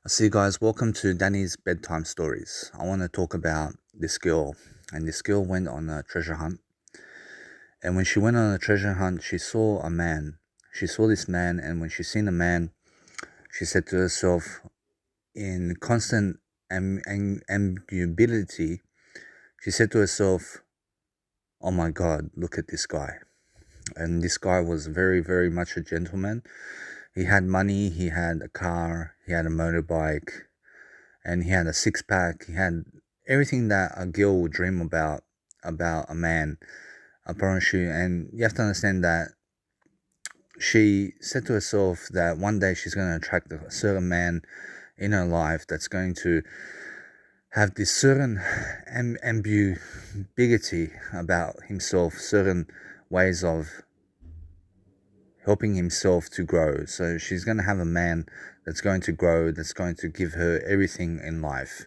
So you guys, welcome to Danny's Bedtime Stories. I want to talk about this girl, and this girl went on a treasure hunt. And when she went on a treasure hunt, she saw a man. She saw this man, and when she seen the man, she said to herself, in constant ambiguity, she said to herself, "Oh my God, look at this guy." And this guy was very, very much a gentleman. He had money, he had a car, he had a motorbike, and he had a six pack. He had everything that a girl would dream about a man, a parachute. And you have to understand that she said to herself that one day she's going to attract a certain man in her life that's going to have this certain ambiguity about himself, certain ways of helping himself to grow. So she's going to have a man that's going to grow, that's going to give her everything in life.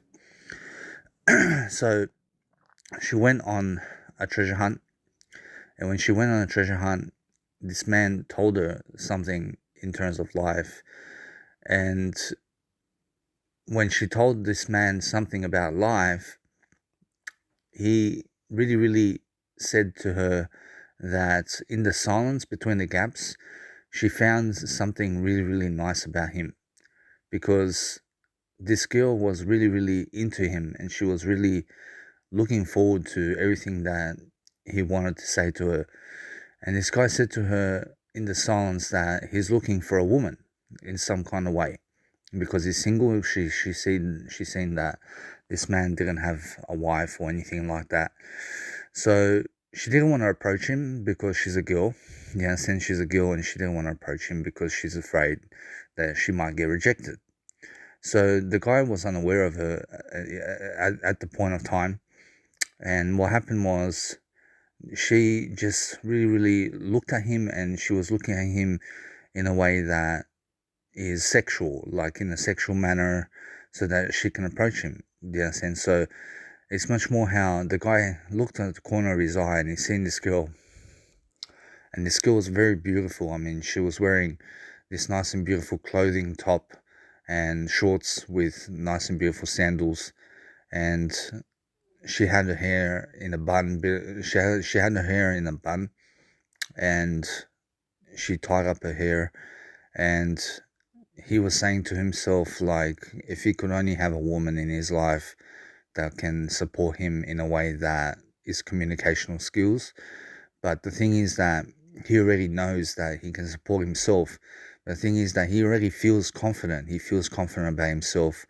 So she went on a treasure hunt, and when she went on a treasure hunt, this man told her something in terms of life. And when she told this man something about life, he really, really said to her that in the silence between the gaps, she found something really, really nice about him, because this girl was really, really into him, and she was really looking forward to everything that he wanted to say to her. And this guy said to her in the silence that he's looking for a woman in some kind of way, because he's single. She's seen that this man didn't have a wife or anything like that. So she didn't want to approach him because she's a girl. Yeah, since she's a girl, and she didn't want to approach him because she's afraid that she might get rejected. So the guy was unaware of her at the point of time. And what happened was, she just really, really looked at him, and she was looking at him in a way that is sexual, like in a sexual manner, so that she can approach him. Yes, and so it's much more how the guy looked at the corner of his eye and he seen this girl, and this girl was very beautiful. I mean, she was wearing this nice and beautiful clothing, top and shorts with nice and beautiful sandals, and she had her hair in a bun. She had her hair in a bun, and she tied up her hair. And he was saying to himself, like, if he could only have a woman in his life that can support him in a way that is communicational skills. But the thing is that he already knows that he can support himself. The thing is that he already feels confident. He feels confident about himself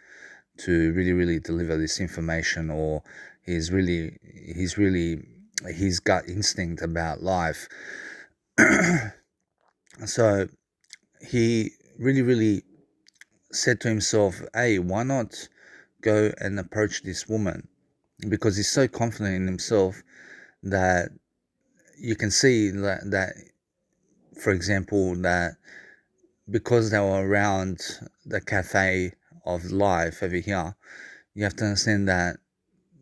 to really, really deliver this information, or he's really his gut instinct about life. So he really, really said to himself, hey, why not go and approach this woman? Because he's so confident in himself that you can see that, for example, that because they were around the cafe of life over here, you have to understand that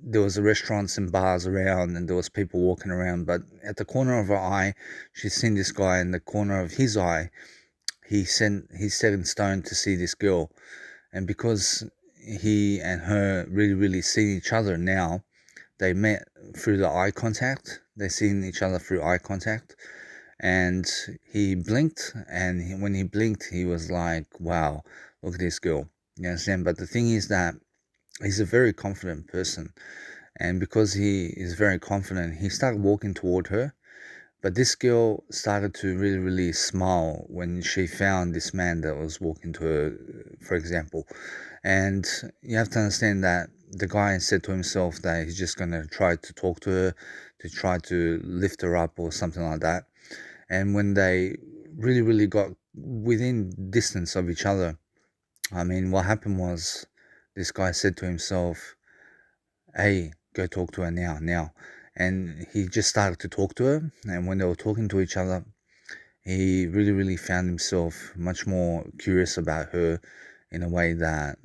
there was restaurants and bars around, and there was people walking around. But at the corner of her eye, she's seen this guy. In the corner of his eye, he's set in stone to see this girl. And because he and her really, really see each other now, they met through the eye contact. They seen each other through eye contact. And he blinked, and when he blinked, he was like, wow, look at this girl. You understand? But the thing is that he's a very confident person. And because he is very confident, he started walking toward her. But this girl started to really, really smile when she found this man that was walking to her, for example. And you have to understand that the guy said to himself that he's just going to try to talk to her, to try to lift her up or something like that. And when they really, really got within distance of each other, I mean, what happened was, this guy said to himself, hey, go talk to her now. And he just started to talk to her. And when they were talking to each other, he really, really found himself much more curious about her, in a way that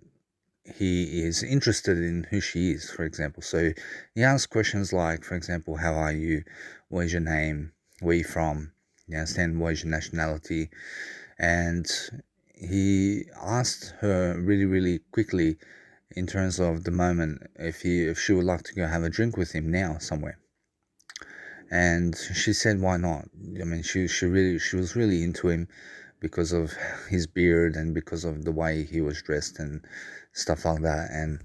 he is interested in who she is, for example. So he asks questions like, for example, how are you? What is your name? Where are you from? You understand? What is your nationality? And he asked her really, really quickly in terms of the moment if she would like to go have a drink with him now somewhere. And she said, why not? I mean, she was really into him because of his beard and because of the way he was dressed and stuff like that. And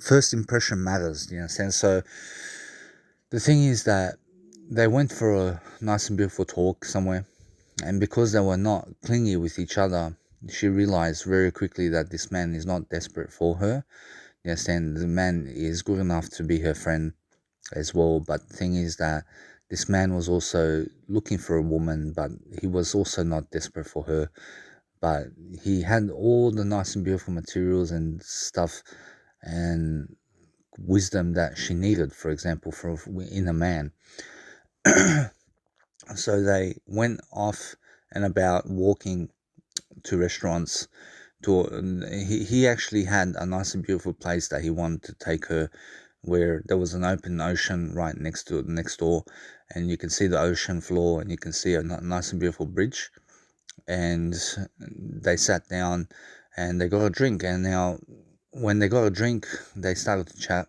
first impression matters, you know. So the thing is that they went for a nice and beautiful talk somewhere, and because they were not clingy with each other, she realized very quickly that this man is not desperate for her. You understand? The man is good enough to be her friend as well, but the thing is that this man was also looking for a woman, but he was also not desperate for her. But he had all the nice and beautiful materials and stuff and wisdom that she needed, for example, in a man. So they went off and about walking to restaurants. He actually had a nice and beautiful place that he wanted to take her, where there was an open ocean right next door, and you can see the ocean floor, and you can see a nice and beautiful bridge. And they sat down and they got a drink, and now when they got a drink, they started to chat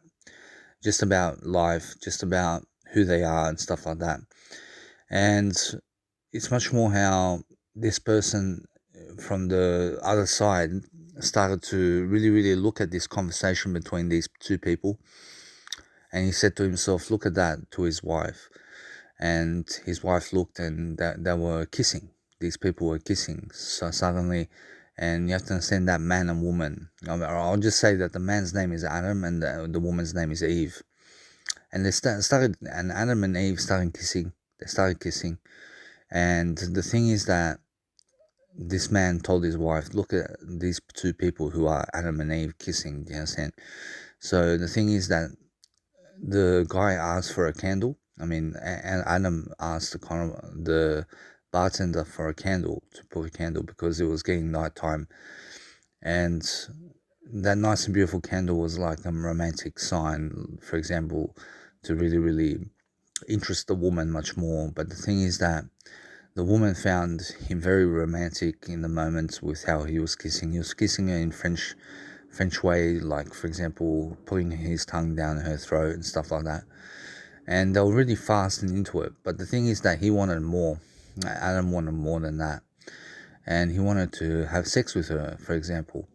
just about life, just about who they are and stuff like that. And it's much more how this person from the other side started to really, really look at this conversation between these two people. And he said to himself, look at that, to his wife. And his wife looked, and they were kissing. These people were kissing. So suddenly, and you have to understand that man and woman. I'll just say that the man's name is Adam and the woman's name is Eve. And they started, and Adam and Eve started kissing. They started kissing. And the thing is that this man told his wife, look at these two people who are Adam and Eve kissing, do you understand? So the thing is that the guy asked for a candle. I mean, and Adam asked the bartender for a candle, to put a candle, because it was getting nighttime. And that nice and beautiful candle was like a romantic sign, for example, to really, really interest the woman much more. But the thing is that the woman found him very romantic in the moment with how he was kissing. He was kissing her in French way, like, for example, putting his tongue down her throat and stuff like that. And they were really fast and into it. But the thing is that he wanted more. Adam wanted more than that. And he wanted to have sex with her, for example.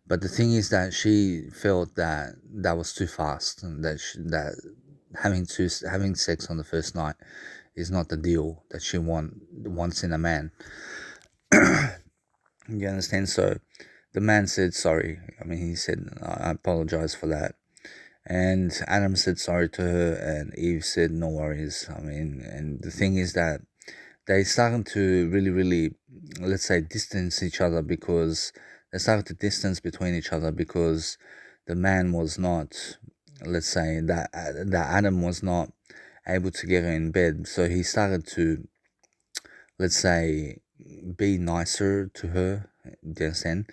But the thing is that she felt that that was too fast, and that having sex on the first night is not the deal that she wants in a man. You understand? So the man said sorry. I mean, he said, I apologize for that. And Adam said sorry to her, and Eve said no worries. I mean, and the thing is that they started to really, really, let's say, distance each other, because they started to distance between each other because the man was not, let's say, that Adam was not able to get her in bed. So he started to, let's say, be nicer to her. Do you understand?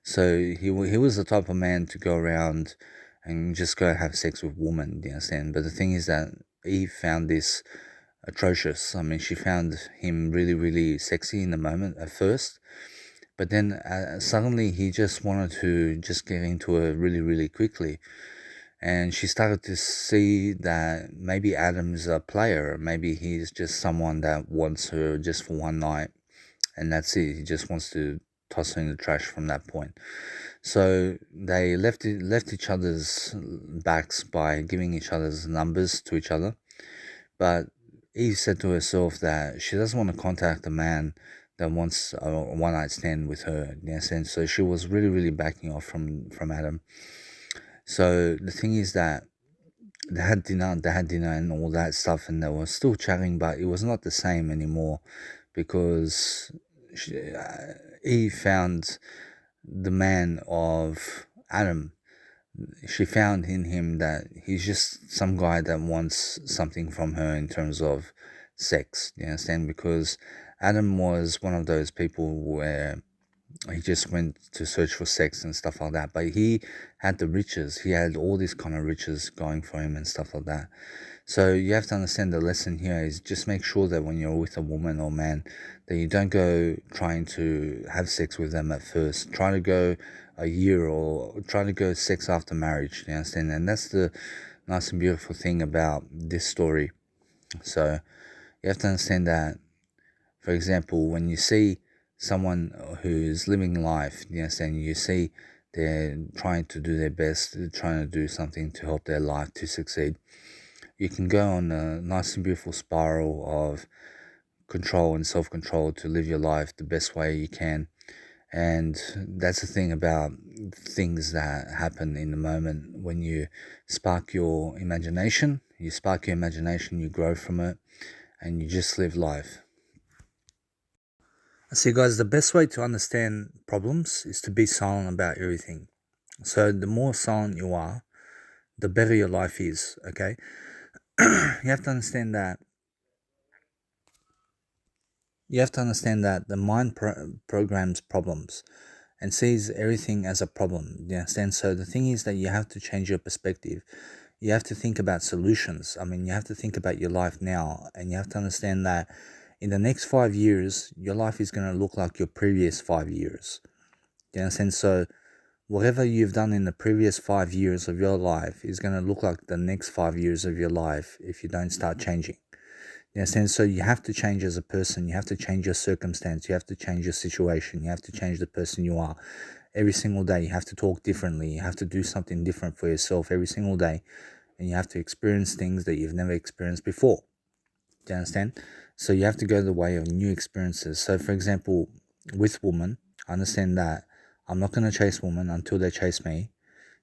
So he was the type of man to go around and just go have sex with women. Do you understand? But the thing is that Eve found this atrocious. I mean, she found him really, really sexy in the moment at first, but then suddenly he just wanted to just get into her really, really quickly. And she started to see that maybe Adam's a player. Maybe he's just someone that wants her just for one night, and that's it. He just wants to toss her in the trash from that point. So they left each other's backs by giving each other's numbers to each other. But Eve said to herself that she doesn't want to contact a man that wants a one night stand with her. Yes, and so she was really, really backing off from Adam. So the thing is that they had dinner and all that stuff, and they were still chatting, but it was not the same anymore, because Eve found the man of Adam. She found in him that he's just some guy that wants something from her in terms of sex. You understand? Because Adam was one of those people where he just went to search for sex and stuff like that. But he had the riches. He had all these kind of riches going for him and stuff like that. So you have to understand the lesson here is just make sure that when you're with a woman or man, that you don't go trying to have sex with them at first. Try to go a year or try to go sex after marriage. You understand? And that's the nice and beautiful thing about this story. So you have to understand that, for example, when you see someone who's living life, you understand, you see they're trying to do their best, they're trying to do something to help their life to succeed. You can go on a nice and beautiful spiral of control and self-control to live your life the best way you can. And that's the thing about things that happen in the moment. When you spark your imagination, you grow from it, and you just live life. See, guys, the best way to understand problems is to be silent about everything. So the more silent you are, the better your life is, okay? You have to understand that the mind programs problems and sees everything as a problem. You understand? So the thing is that you have to change your perspective. You have to think about solutions. I mean, you have to think about your life now, and you have to understand that in the next 5 years, your life is going to look like your previous 5 years. You understand? So whatever you've done in the previous 5 years of your life is going to look like the next 5 years of your life if you don't start changing. You understand? So you have to change as a person. You have to change your circumstance. You have to change your situation. You have to change the person you are. Every single day, you have to talk differently. You have to do something different for yourself every single day. And you have to experience things that you've never experienced before. Do you understand? So you have to go the way of new experiences. So, for example, with women, I understand that I'm not going to chase women until they chase me.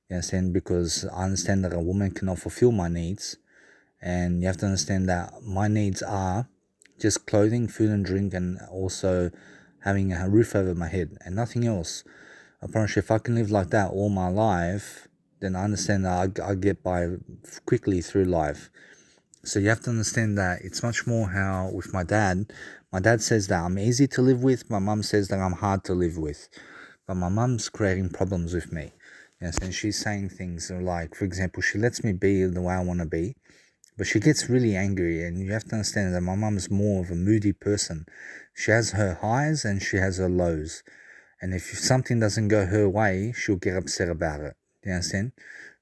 You understand? Because I understand that a woman cannot fulfill my needs. And you have to understand that my needs are just clothing, food and drink, and also having a roof over my head and nothing else. I promise you, if I can live like that all my life, then I understand that I get by quickly through life. So you have to understand that it's much more how with my dad says that I'm easy to live with. My mum says that I'm hard to live with. But my mum's creating problems with me. Yes, and she's saying things like, for example, she lets me be the way I want to be. But she gets really angry, and you have to understand that my mum's more of a moody person. She has her highs and she has her lows. And if something doesn't go her way, she'll get upset about it. Do you understand?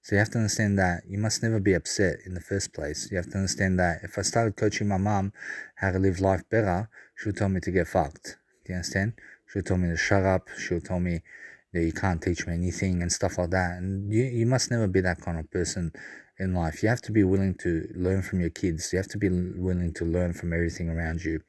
So you have to understand that you must never be upset in the first place. You have to understand that if I started coaching my mum how to live life better, she'll tell me to get fucked. Do you understand? She'll tell me to shut up. She'll tell me that you can't teach me anything and stuff like that. And you must never be that kind of person in life. You have to be willing to learn from your kids. You have to be willing to learn from everything around you.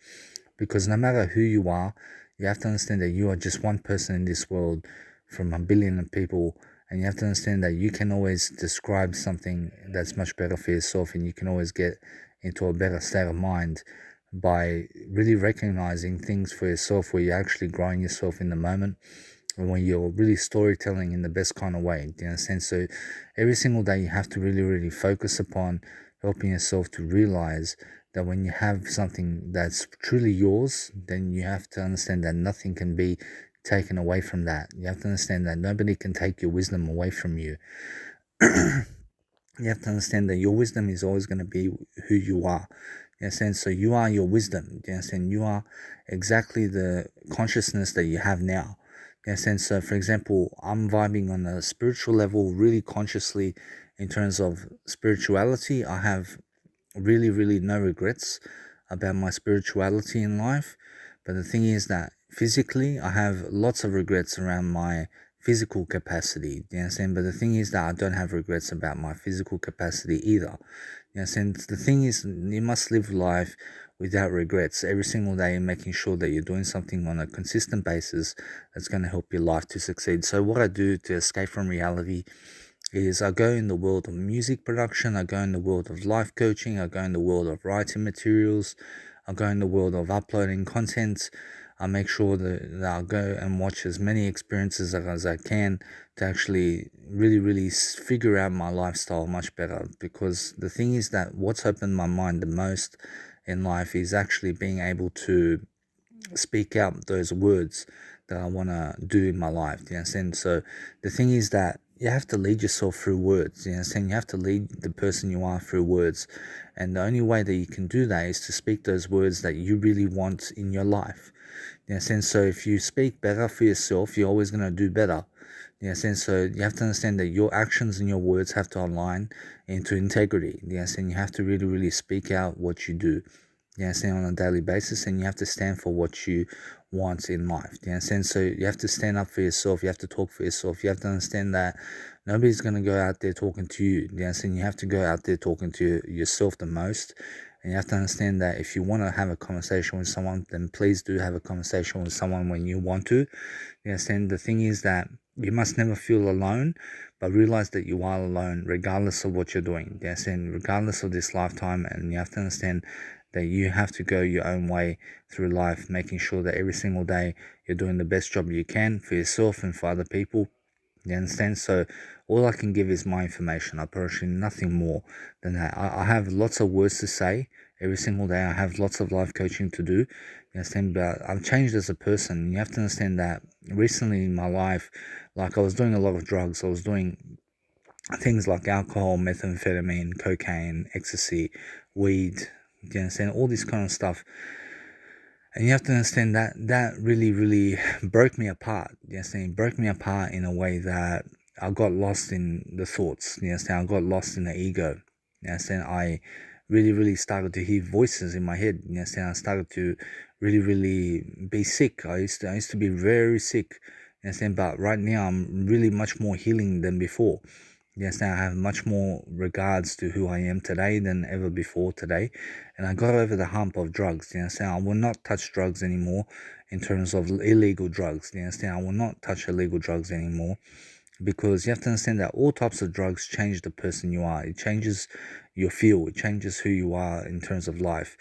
Because no matter who you are, you have to understand that you are just one person in this world from a billion of people. And you have to understand that you can always describe something that's much better for yourself, and you can always get into a better state of mind by really recognizing things for yourself where you're actually growing yourself in the moment, and when you're really storytelling in the best kind of way. Do you understand? So every single day you have to really, really focus upon helping yourself to realize that when you have something that's truly yours, then you have to understand that nothing can be taken away from that. You have to understand that nobody can take your wisdom away from you. You have to understand that your wisdom is always going to be who you are. You understand? So you are your wisdom. You understand? You are exactly the consciousness that you have now. You understand? So, for example, I'm vibing on a spiritual level really consciously in terms of spirituality. I have really, really no regrets about my spirituality in life. But the thing is that physically, I have lots of regrets around my physical capacity. You understand? But the thing is that I don't have regrets about my physical capacity either. You understand? The thing is, you must live life without regrets every single day, and making sure that you're doing something on a consistent basis that's going to help your life to succeed. So what I do to escape from reality is I go in the world of music production, I go in the world of life coaching, I go in the world of writing materials, I go in the world of uploading content. I make sure that I go and watch as many experiences as I can to actually really, really figure out my lifestyle much better. Because the thing is that what's opened my mind the most in life is actually being able to speak out those words that I want to do in my life. Do you understand? So the thing is that you have to lead yourself through words. You understand? You have to lead the person you are through words. And the only way that you can do that is to speak those words that you really want in your life. You understand? So if you speak better for yourself, you're always going to do better. You understand? So you have to understand that your actions and your words have to align into integrity. You understand? You have to really, really speak out what you do. You understand, on a daily basis, and you have to stand for what you want in life. You understand? So you have to stand up for yourself. You have to talk for yourself. You have to understand that nobody's going to go out there talking to you. You understand? You have to go out there talking to yourself the most. And you have to understand that if you want to have a conversation with someone, then please do have a conversation with someone when you want to. You understand? The thing is that you must never feel alone, but realize that you are alone regardless of what you're doing. You understand? Regardless of this lifetime, and you have to understand that you have to go your own way through life, making sure that every single day you're doing the best job you can for yourself and for other people. You understand? So all I can give is my information. I promise you nothing more than that. I have lots of words to say every single day. I have lots of life coaching to do. You understand? But I've changed as a person. You have to understand that recently in my life, like I was doing a lot of drugs. I was doing things like alcohol, methamphetamine, cocaine, ecstasy, weed. You understand? All this kind of stuff. And you have to understand that that really, really broke me apart. You understand? It broke me apart in a way that I got lost in the thoughts. You understand? I got lost in the ego. You understand? I really, really started to hear voices in my head. You understand? I started to really, really be sick. I used to be very sick. You understand? But right now I'm really much more healing than before. Yes, now I have much more regards to who I am today than ever before today. And I got over the hump of drugs. You understand? I will not touch drugs anymore in terms of illegal drugs. You understand? I will not touch illegal drugs anymore, because you have to understand that all types of drugs change the person you are. It changes your feel. It changes who you are in terms of life.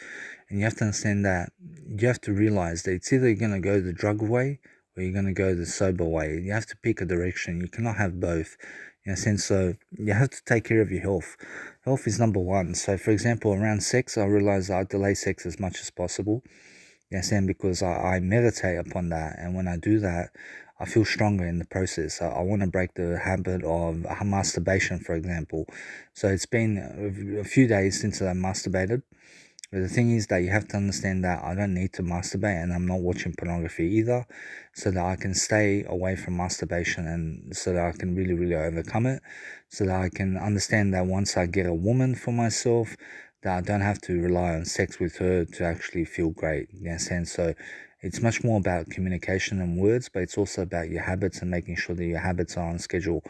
And you have to understand that you have to realize that it's either you're going to go the drug way or you're going to go the sober way. You have to pick a direction. You cannot have both. In a sense, so you have to take care of your health. Health is number one. So, for example, around sex, I realize I delay sex as much as possible. You understand? Because I meditate upon that, and when I do that, I feel stronger in the process. I want to break the habit of masturbation, for example. So it's been a few days since I masturbated. But the thing is that you have to understand that I don't need to masturbate, and I'm not watching pornography either, so that I can stay away from masturbation, and so that I can really, really overcome it, so that I can understand that once I get a woman for myself, that I don't have to rely on sex with her to actually feel great. You understand? So it's much more about communication and words, but it's also about your habits and making sure that your habits are on schedule.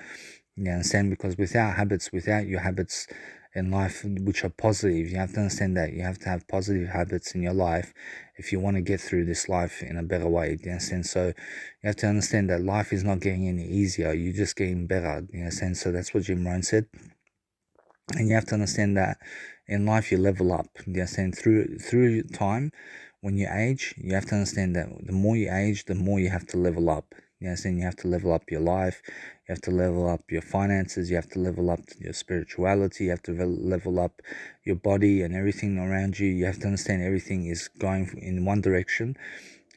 You understand? Because without your habits in life which are positive, you have to understand that you have to have positive habits in your life if you want to get through this life in a better way. You understand? So you have to understand that life is not getting any easier, you're just getting better. You understand? So that's what Jim Rohn said. And you have to understand that in life you level up. You understand? Through time, when you age, you have to understand that the more you age, the more you have to level up. You understand? You have to level up your life. You have to level up your finances. You have to level up your spirituality. You have to level up your body and everything around you. You have to understand everything is going in one direction.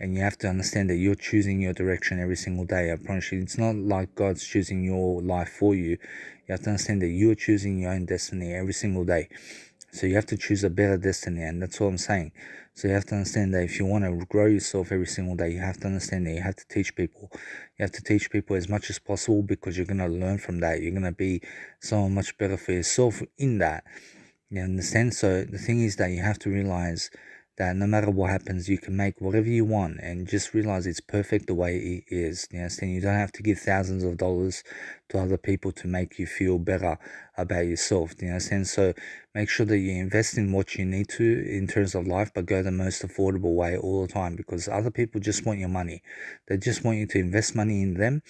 And you have to understand that you're choosing your direction every single day. I promise you, it's not like God's choosing your life for you. You have to understand that you're choosing your own destiny every single day. So you have to choose a better destiny, and that's what I'm saying. So you have to understand that if you want to grow yourself every single day, you have to understand that you have to teach people. You have to teach people as much as possible, because you're going to learn from that. You're going to be so much better for yourself in that. You understand? So the thing is that you have to realize that no matter what happens, you can make whatever you want, and just realize it's perfect the way it is. You understand? You don't have to give thousands of dollars to other people to make you feel better about yourself. You understand? So make sure that you invest in what you need to in terms of life, but go the most affordable way all the time, because other people just want your money. They just want you to invest money in them.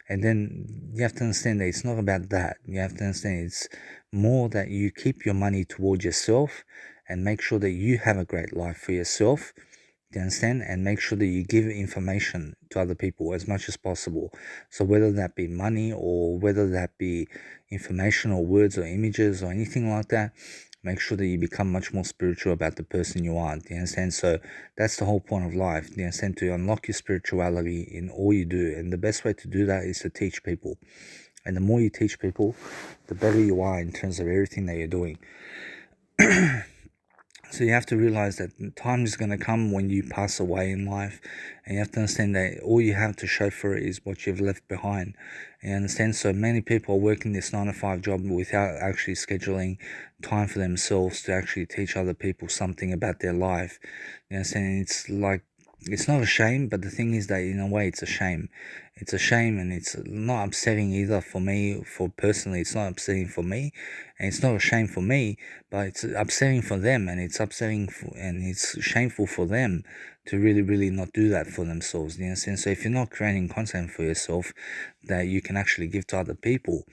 And then you have to understand that it's not about that. You have to understand it's more that you keep your money towards yourself, and make sure that you have a great life for yourself. You understand? And make sure that you give information to other people as much as possible. So whether that be money, or whether that be information or words or images or anything like that, make sure that you become much more spiritual about the person you are. Do you understand? So that's the whole point of life. Do you understand? To unlock your spirituality in all you do. And the best way to do that is to teach people. And the more you teach people, the better you are in terms of everything that you're doing. So you have to realize that time is going to come when you pass away in life, and you have to understand that all you have to show for it is what you've left behind. And you understand? So many people are working this 9-to-5 job without actually scheduling time for themselves to actually teach other people something about their life. You understand? It's like, it's not a shame, but the thing is that in a way it's a shame. It's a shame, and it's not upsetting either for me. For personally, it's not upsetting for me, and it's not a shame for me, but it's upsetting for them, and it's upsetting and it's shameful for them to really not do that for themselves. You understand? So if you're not creating content for yourself that you can actually give to other people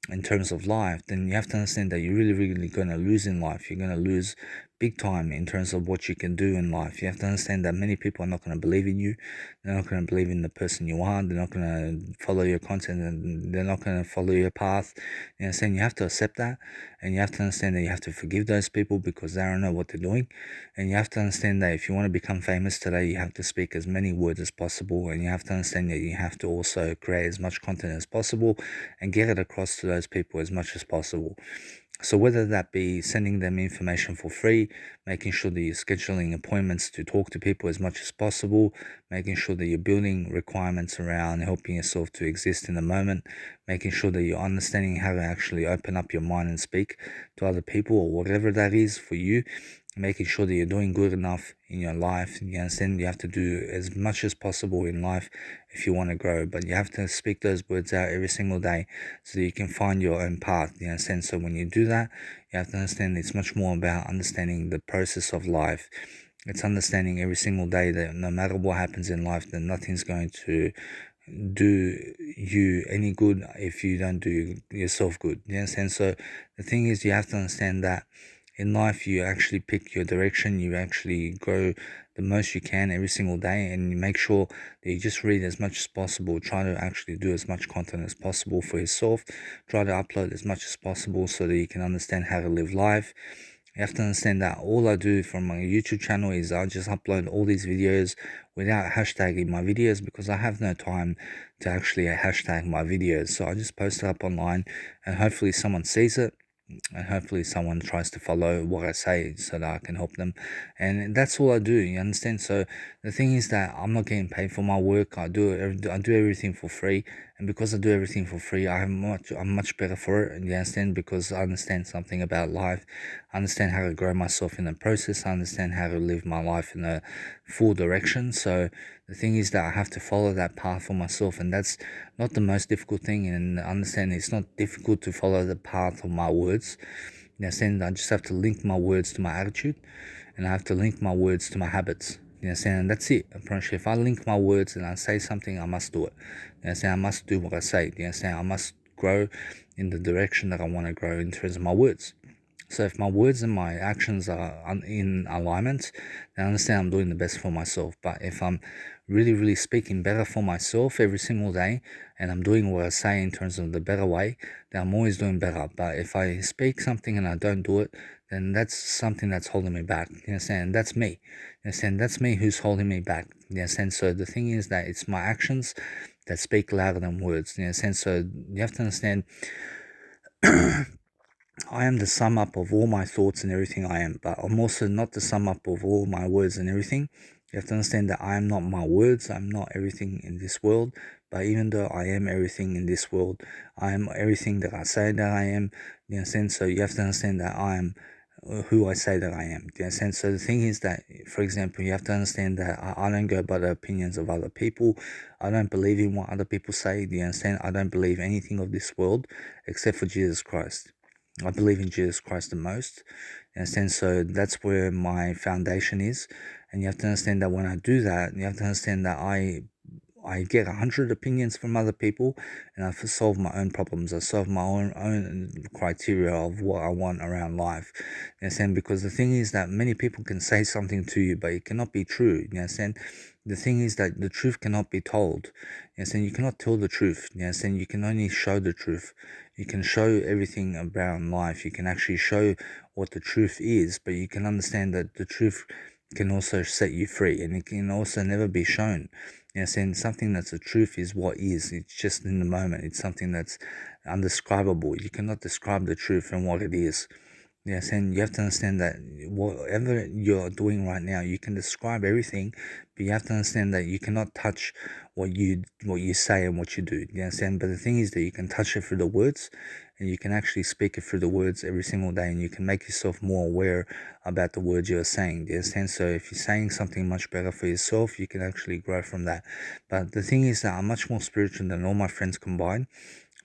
in terms of life, then you have to understand that you're really going to lose in life. You're going to lose big time in terms of what you can do in life. You have to understand that many people are not going to believe in you. They're not going to believe in the person you are. They're not going to follow your content, and they're not going to follow your path. You understand? You have to accept that, and you have to understand that you have to forgive those people because they don't know what they're doing. And you have to understand that if you want to become famous today, you have to speak as many words as possible, and you have to understand that you have to also create as much content as possible and get it across to those people as much as possible. So whether that be sending them information for free, making sure that you're scheduling appointments to talk to people as much as possible, making sure that you're building requirements around helping yourself to exist in the moment, making sure that you're understanding how to actually open up your mind and speak to other people, or whatever that is for you, making sure that you're doing good enough in your life. You understand? You have to do as much as possible in life if you want to grow, but you have to speak those words out every single day so that you can find your own path. You understand? So when you do that, you have to understand it's much more about understanding the process of life. It's understanding every single day that no matter what happens in life, that nothing's going to do you any good if you don't do yourself good. You understand? So the thing is, you have to understand that in life you actually pick your direction, you actually grow the most you can every single day, and you make sure that you just read as much as possible. Try to actually do as much content as possible for yourself. Try to upload as much as possible so that you can understand how to live life. You have to understand that all I do from my YouTube channel is I just upload all these videos without hashtagging my videos, because I have no time to actually hashtag my videos. So I just post it up online, and hopefully someone sees it, and hopefully someone tries to follow what I say so that I can help them. And that's all I do, you understand? So the thing is that I'm not getting paid for my work. I do everything for free, and because I do everything for free, I'm much better for it, you understand? Because I understand something about life. I understand how to grow myself in the process. I understand how to live my life in a full direction. So the thing is that I have to follow that path for myself, and that's not the most difficult thing. And understand it's not difficult to follow the path of my words. You understand? I just have to link my words to my attitude, and I have to link my words to my habits. You understand? And that's it. Apparently, if I link my words and I say something, I must do it. You understand? I must do what I say. You understand? I must grow in the direction that I want to grow in terms of my words. So if my words and my actions are in alignment, then I understand I'm doing the best for myself. But if I'm really speaking better for myself every single day, and I'm doing what I say in terms of the better way, then I'm always doing better. But if I speak something and I don't do it, then that's something that's holding me back. You understand? That's me. You understand? That's me who's holding me back. You understand? So the thing is that it's my actions that speak louder than words. You understand? So you have to understand I am the sum up of all my thoughts and everything I am, but I'm also not the sum up of all my words and everything. You have to understand that I am not my words, I'm not everything in this world, but even though I am everything in this world, I am everything that I say that I am. You understand? So you have to understand that I am who I say that I am. You understand? So the thing is that, for example, you have to understand that I don't go by the opinions of other people. I don't believe in what other people say. Do you understand? I don't believe anything of this world except for Jesus Christ. I believe in Jesus Christ the most. You understand? So that's where my foundation is. And you have to understand that when I do that, you have to understand that I get 100 opinions from other people, and I solve my own problems. I solve my own criteria of what I want around life. You understand? Because the thing is that many people can say something to you, but it cannot be true. You understand? The thing is that the truth cannot be told. You understand? You cannot tell the truth. You understand? You can only show the truth. You can show everything about life. You can actually show what the truth is, but you can understand that the truth can also set you free, and it can also never be shown. You know, saying something that's the truth is what is. It's just in the moment. It's something that's undescribable. You cannot describe the truth and what it is. Yes, and you have to understand that whatever you're doing right now, you can describe everything, but you have to understand that you cannot touch what you say and what you do. You understand? But the thing is that you can touch it through the words, and you can actually speak it through the words every single day, and you can make yourself more aware about the words you're saying. You understand? So if you're saying something much better for yourself, you can actually grow from that. But the thing is that I'm much more spiritual than all my friends combined,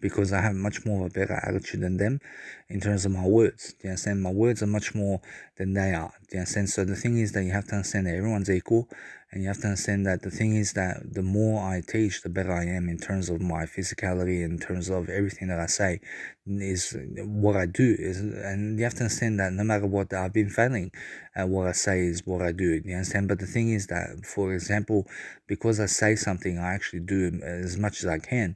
because I have much more of a better attitude than them in terms of my words. Do you understand? My words are much more than they are. Do you understand? So the thing is that you have to understand that everyone's equal, and you have to understand that the thing is that the more I teach, the better I am in terms of my physicality, in terms of everything that I say is what I do. And you have to understand that no matter what, I've been failing at what I say is what I do. You understand? But the thing is that, for example, because I say something, I actually do as much as I can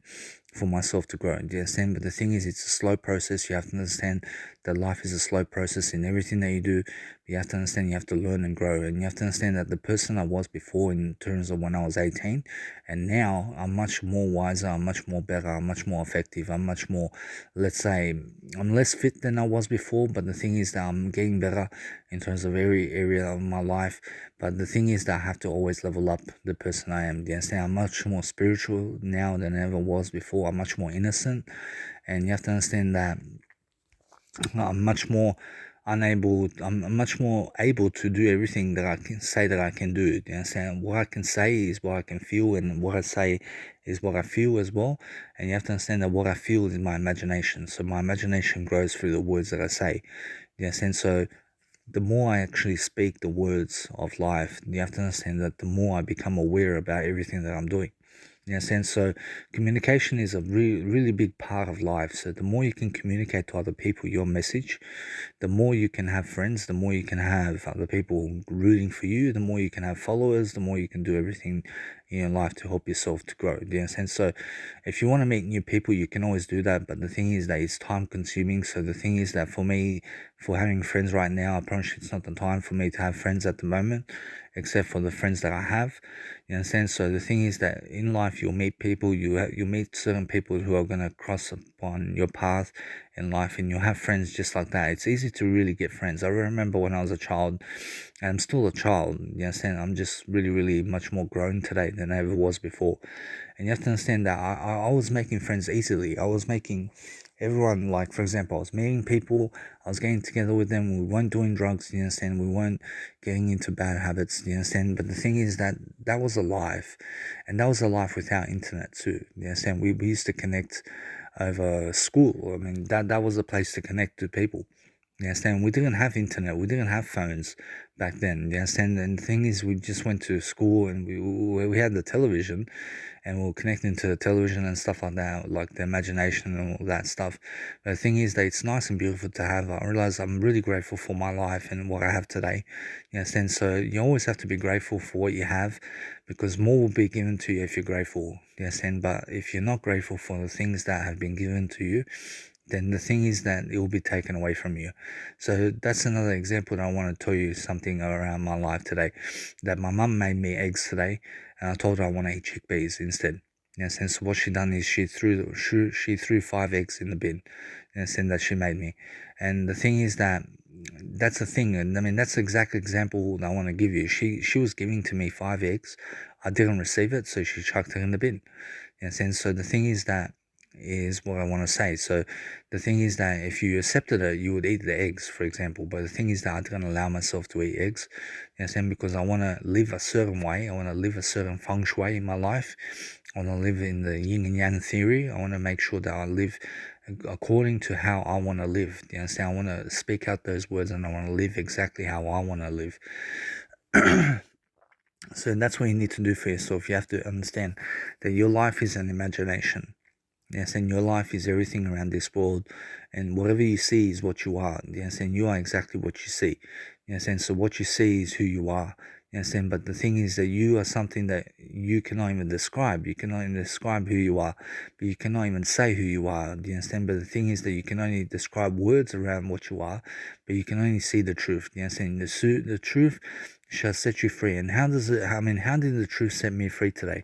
for myself to grow. Do you understand? But the thing is, it's a slow process. You have to understand that life is a slow process in everything that you do. You have to understand you have to learn and grow. And you have to understand that the person I was before, in terms of when I was 18, and now I'm much more wiser, I'm much more better, I'm much more effective, I'm much more, let's say, I'm less fit than I was before, but the thing is that I'm getting better in terms of every area of my life. But the thing is that I have to always level up the person I am. Do you understand? I'm much more spiritual now than I ever was before. I'm much more innocent, and you have to understand that I'm much more I'm much more able to do everything that I can say that I can do. You understand? What I can say is what I can feel, and what I say is what I feel as well. And you have to understand that what I feel is my imagination. So my imagination grows through the words that I say. You understand? So the more I actually speak the words of life, you have to understand that the more I become aware about everything that I'm doing. You understand? So communication is a really big part of life. So the more you can communicate to other people your message, the more you can have friends, the more you can have other people rooting for you, the more you can have followers, the more you can do everything in your life to help yourself to grow. Do you understand? So if you want to meet new people, you can always do that. But the thing is that it's time consuming. So the thing is that for me, for having friends right now, I promise you it's not the time for me to have friends at the moment, except for the friends that I have. You understand? So the thing is that in life, you'll meet people, you meet certain people who are going to cross upon your path in life, and you'll have friends just like that. It's easy to really get friends. I remember when I was a child, and I'm still a child, you understand? I'm just really much more grown today than I ever was before. And you have to understand that I was making friends easily. I was making everyone, like, for example, I was meeting people, I was getting together with them, we weren't doing drugs, you understand? We weren't getting into bad habits, you understand? But the thing is that that was a life, and that was a life without internet too, you understand? We used to connect over school. I mean, that was a place to connect to people. You understand? We didn't have internet. We didn't have phones back then. You understand? And the thing is, we just went to school, and we had the television, and we were connecting to the television and stuff like that, like the imagination and all that stuff. But the thing is that it's nice and beautiful to have. I realize I'm really grateful for my life and what I have today. You understand? So you always have to be grateful for what you have, because more will be given to you if you're grateful. You understand? But if you're not grateful for the things that have been given to you, then the thing is that it will be taken away from you. So that's another example that I want to tell you something around my life today. That my mum made me eggs today, and I told her I want to eat chickpeas instead. Yes, and so what she done is she threw 5 eggs in the bin, and that she made me. And the thing is that that's the thing, and I mean that's the exact example that I want to give you. She was giving to me 5 eggs. I didn't receive it, so she chucked it in the bin. Yes, and so the thing is that is what I want to say. So the thing is that if you accepted it, you would eat the eggs, for example. But the thing is that I didn't allow myself to eat eggs, you know, because I want to live a certain way. I want to live a certain feng shui in my life. I want to live in the yin and yang theory. I want to make sure that I live according to how I want to live. You understand? I want to speak out those words, and I want to live exactly how I want to live. So that's what you need to do for yourself. You have to understand that your life is an imagination. Yes, and your life is everything around this world, and whatever you see is what you are. Yes, and you are exactly what you see. Yes, and so what you see is who you are. Yes, and but the thing is that you are something that you cannot even describe. You cannot even describe who you are, but you cannot even say who you are. Do you understand? But the thing is that you can only describe words around what you are, but you can only see the truth. Do you understand? The truth shall set you free. And how does it? I mean, how did the truth set me free today?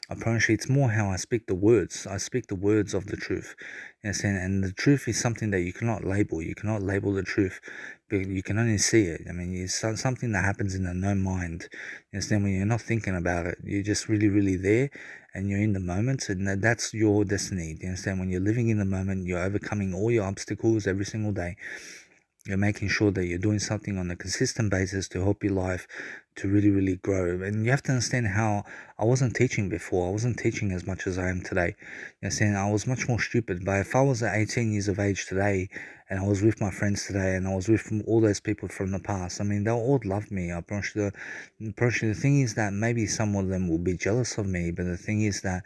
Apparently, it's more how I speak the words. I speak the words of the truth. Yes, and the truth is something that you cannot label. You cannot label the truth, but you can only see it. I mean, it's something that happens in the no mind. Yes, then when you're not thinking about it, you're just really, really there, and you're in the moment, and that's your destiny. Do you understand? When you're living in the moment, you're overcoming all your obstacles every single day. You're making sure that you're doing something on a consistent basis to help your life to really, really grow. And you have to understand how I wasn't teaching before. I wasn't teaching as much as I am today. You're saying I was much more stupid. But if I was at 18 years of age today and I was with my friends today and I was with all those people from the past, I mean, they'll all love me. I promise you. The thing is that maybe some of them will be jealous of me, but the thing is that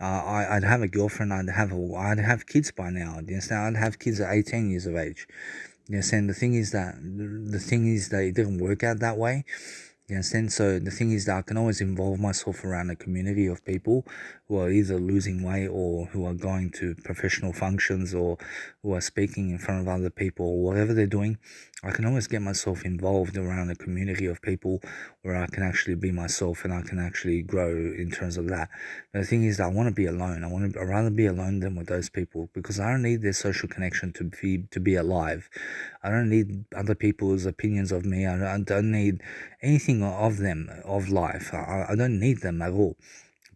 I'd have a girlfriend. I'd have kids by now. Do you understand? I'd have kids at 18 years of age. Yes, and the thing is that it didn't work out that way. You understand? So the thing is that I can always involve myself around a community of people who are either losing weight or who are going to professional functions or who are speaking in front of other people or whatever they're doing. I can always get myself involved around a community of people where I can actually be myself and I can actually grow in terms of that. But the thing is that I want to be alone. I'd rather be alone than with those people because I don't need their social connection to be alive. I don't need other people's opinions of me. I don't need anything of them, of life. I don't need them at all.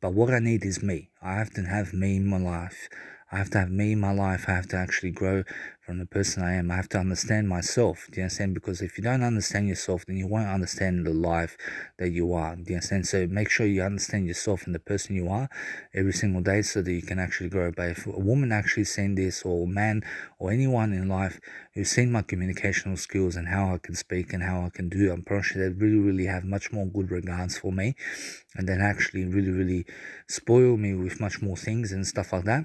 But what I need is me. I have to have me in my life. I have to have me in my life. I have to actually grow from the person I am. I have to understand myself. Do you understand? Because if you don't understand yourself, then you won't understand the life that you are. Do you understand? So make sure you understand yourself and the person you are every single day so that you can actually grow. But if a woman actually seen this, or a man, or anyone in life who's seen my communicational skills and how I can speak and how I can do, I'm pretty sure they really, really have much more good regards for me and then actually really, really spoil me with much more things and stuff like that.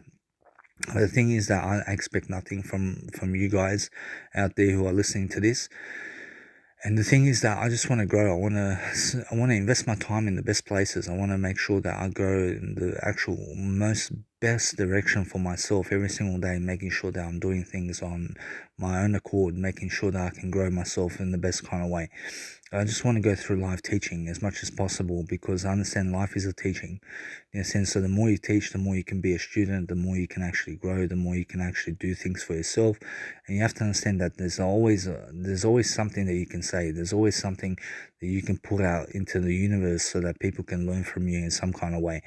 But the thing is that I expect nothing from you guys out there who are listening to this. And the thing is that I just want to grow. I want to invest my time in the best places. I want to make sure that I go in the actual most best direction for myself every single day, making sure that I'm doing things on my own accord, making sure that I can grow myself in the best kind of way. I just want to go through life teaching as much as possible because I understand life is a teaching. In a sense, so the more you teach, the more you can be a student, the more you can actually grow, the more you can actually do things for yourself. And you have to understand that there's always something that you can say. There's always something that you can put out into the universe so that people can learn from you in some kind of way.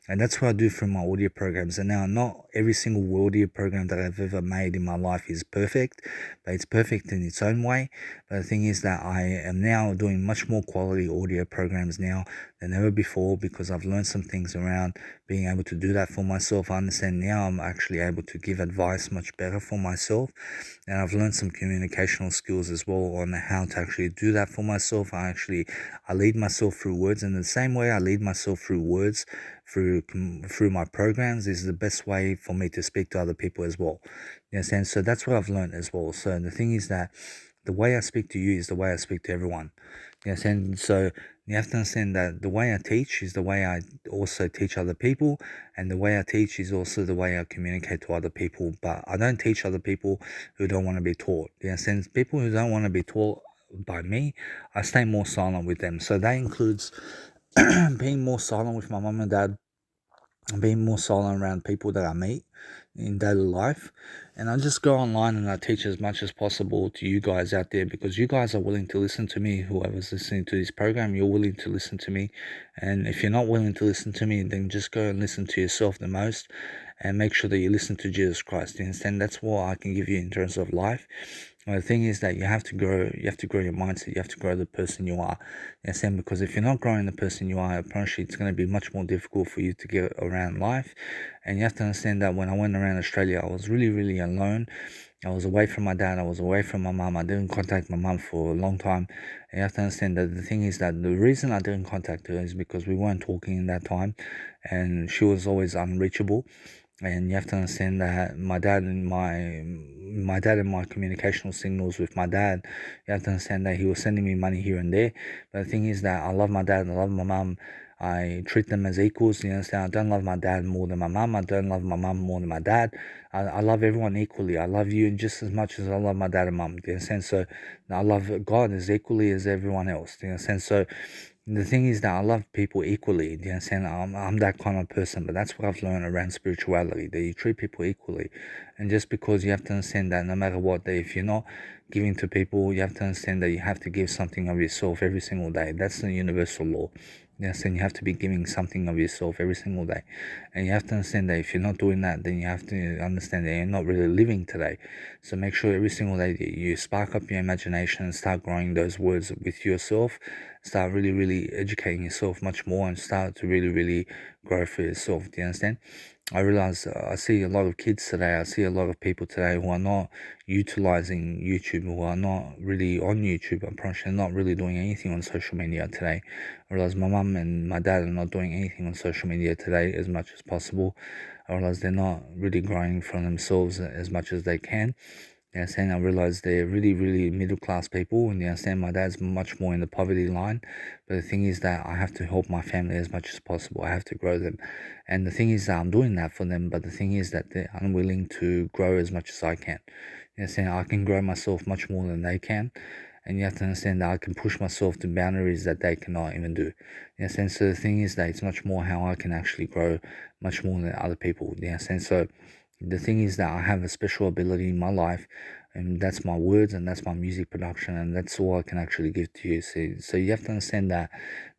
And that's what I do through my audio programs. And now, not every single audio program that I've ever made in my life is perfect, but it's perfect in its own way. But the thing is that I am now doing much more quality audio programs now than ever before because I've learned some things around being able to do that for myself. I understand now I'm actually able to give advice much better for myself. And I've learned some communicational skills as well on how to actually do that for myself. I lead myself through words, and the same way I lead myself through words through my programs is the best way for me to speak to other people as well. You understand? So that's what I've learned as well. So the thing is that the way I speak to you is the way I speak to everyone. You understand? So you have to understand that the way I teach is the way I also teach other people, and the way I teach is also the way I communicate to other people. But I don't teach other people who don't want to be taught. You understand? People who don't want to be taught by me, I stay more silent with them. So that includes being more silent with my mum and dad, and being more silent around people that I meet in daily life. And I just go online and I teach as much as possible to you guys out there because you guys are willing to listen to me. Whoever's listening to this program, you're willing to listen to me. And if you're not willing to listen to me, then just go and listen to yourself the most and make sure that you listen to Jesus Christ. You understand? That's what I can give you in terms of life. The thing is that you have to grow your mindset, you have to grow the person you are. You understand? Because if you're not growing the person you are, apparently it's going to be much more difficult for you to get around life. And you have to understand that when I went around Australia, I was really, really alone. I was away from my dad, I was away from my mum, I didn't contact my mum for a long time. And you have to understand that the thing is that the reason I didn't contact her is because we weren't talking in that time, and she was always unreachable. And you have to understand that my dad and my communicational signals with my dad, you have to understand that he was sending me money here and there. But the thing is that I love my dad, I love my mum, I treat them as equals. You understand? I don't love my dad more than my mum, I don't love my mum more than my dad. I love everyone equally. I love you just as much as I love my dad and mum. Do you understand? So I love God as equally as everyone else. Do you understand? So the thing is that I love people equally. Do you understand? I'm that kind of person, but that's what I've learned around spirituality, that you treat people equally. And just because you have to understand that no matter what, that if you're not giving to people, you have to understand that you have to give something of yourself every single day. That's the universal law. You understand? You have to be giving something of yourself every single day. And you have to understand that if you're not doing that, then you have to understand that you're not really living today. So make sure every single day that you spark up your imagination and start growing those words with yourself. Start really, really educating yourself much more and start to really, really grow for yourself. Do you understand? I realize I see a lot of kids today, I see a lot of people today who are not utilizing YouTube, who are not really on YouTube. I'm probably not really doing anything on social media today. I realize my mum and my dad are not doing anything on social media today as much as possible. I realize they're not really growing from themselves as much as they can. You understand? I realize they're really, really middle class people, and you understand my dad's much more in the poverty line. But the thing is that I have to help my family as much as possible. I have to grow them. And the thing is that I'm doing that for them, but the thing is that they're unwilling to grow as much as I can. You understand? I can grow myself much more than they can. And you have to understand that I can push myself to boundaries that they cannot even do. You understand? So the thing is that it's much more how I can actually grow much more than other people. You understand? So the thing is that I have a special ability in my life, and that's my words and that's my music production, and that's all I can actually give to you. So you have to understand that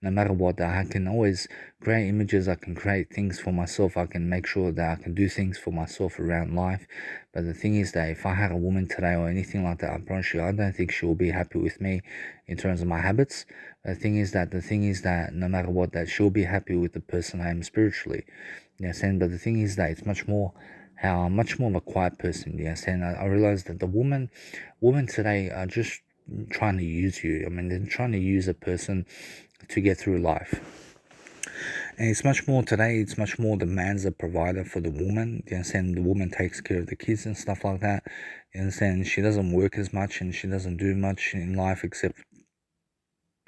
no matter what, that I can always create images, I can create things for myself, I can make sure that I can do things for myself around life. But the thing is that if I had a woman today or anything like that, I promise you, I don't think she will be happy with me in terms of my habits. The thing is that no matter what, that she'll be happy with the person I am spiritually. You understand? But the thing is that it's much more how I'm much more of a quiet person. Yes, and I realized that the women today are just trying to use you. I mean, they're trying to use a person to get through life. And it's much more today, it's much more the man's a provider for the woman. You understand? The woman takes care of the kids and stuff like that. You understand? She doesn't work as much and she doesn't do much in life except,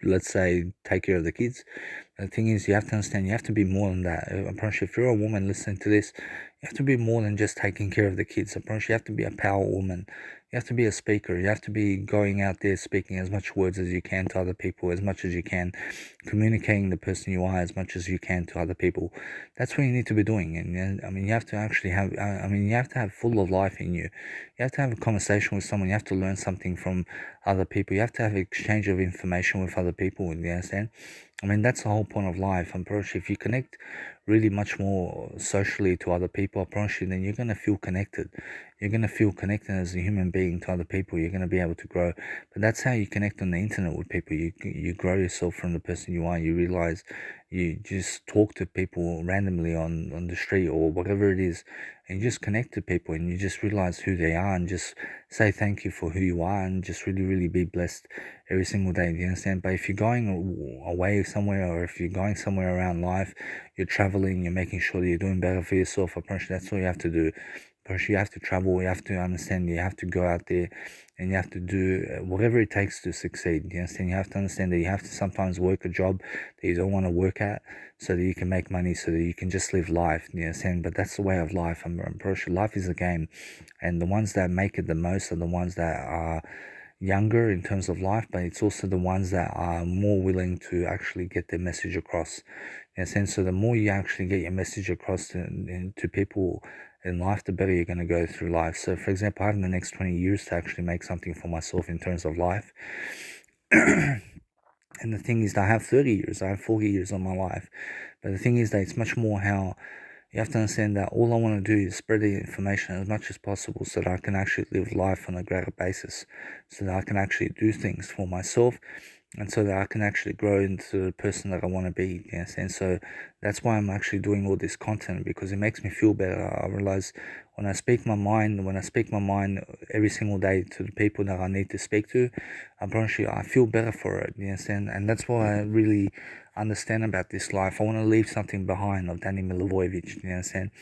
let's say, take care of the kids. The thing is, you have to understand, you have to be more than that. I promise you, if you're a woman listening to this, you have to be more than just taking care of the kids. I promise you have to be a power woman. You have to be a speaker. You have to be going out there speaking as much words as you can to other people, as much as you can, communicating the person you are as much as you can to other people. That's what you need to be doing. And I mean, you have to actually have, you have to have full of life in you. You have to have a conversation with someone. You have to learn something from other people. You have to have exchange of information with other people. You understand? I mean, that's the whole point of life. I'm pretty sure if you connect really much more socially to other people, I promise you, then you're going to feel connected. You're going to feel connected as a human being to other people. You're going to be able to grow. But that's how you connect on the internet with people. You grow yourself from the person you are. You realize you just talk to people randomly on the street or whatever it is, and you just connect to people and you just realize who they are and just say thank you for who you are and just really, really be blessed every single day. Do you understand? But if you're going away somewhere or if you're going somewhere around life, you're traveling, you're making sure that you're doing better for yourself, I promise you that's all you have to do. First, you have to travel, you have to understand, you have to go out there and you have to do whatever it takes to succeed. You understand? You have to understand that you have to sometimes work a job that you don't want to work at so that you can make money, so that you can just live life. You understand? But that's the way of life. I'm pretty sure life is a game, and the ones that make it the most are the ones that are younger in terms of life, but it's also the ones that are more willing to actually get their message across. In a sense, so the more you actually get your message across to people in life, the better you're going to go through life. So, for example, I have the next 20 years to actually make something for myself in terms of life. And the thing is that I have 30 years, I have 40 years on my life. But the thing is that it's much more how you have to understand that all I want to do is spread the information as much as possible so that I can actually live life on a greater basis, so that I can actually do things for myself and so that I can actually grow into the person that I want to be. Yes, and so that's why I'm actually doing all this content, because it makes me feel better. I realize when I speak my mind, every single day to the people that I need to speak to, I promise you, I feel better for it. Yes, and that's what I really understand about this life. I want to leave something behind of Danny Milivojevic. You understand?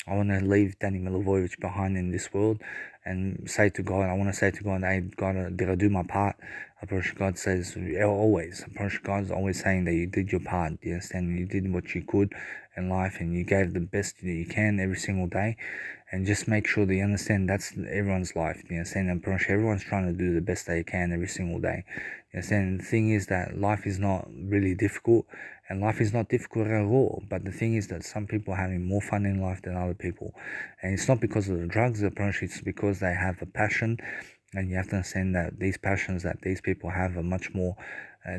I want to leave Danny Milivojevic behind in this world and say to God, I want to say to God, hey, God, did I do my part? I promise God says, always. I promise God's always saying that you did your part. You understand? You did what you could in life and you gave the best that you can every single day. And just make sure that you understand that's everyone's life. You understand? I'm pretty sure everyone's trying to do the best they can every single day. You understand? The thing is that life is not really difficult, and life is not difficult at all. But the thing is that some people are having more fun in life than other people, and it's not because of the drugs. Apparently, it's because they have a passion, and you have to understand that these passions that these people have are much more.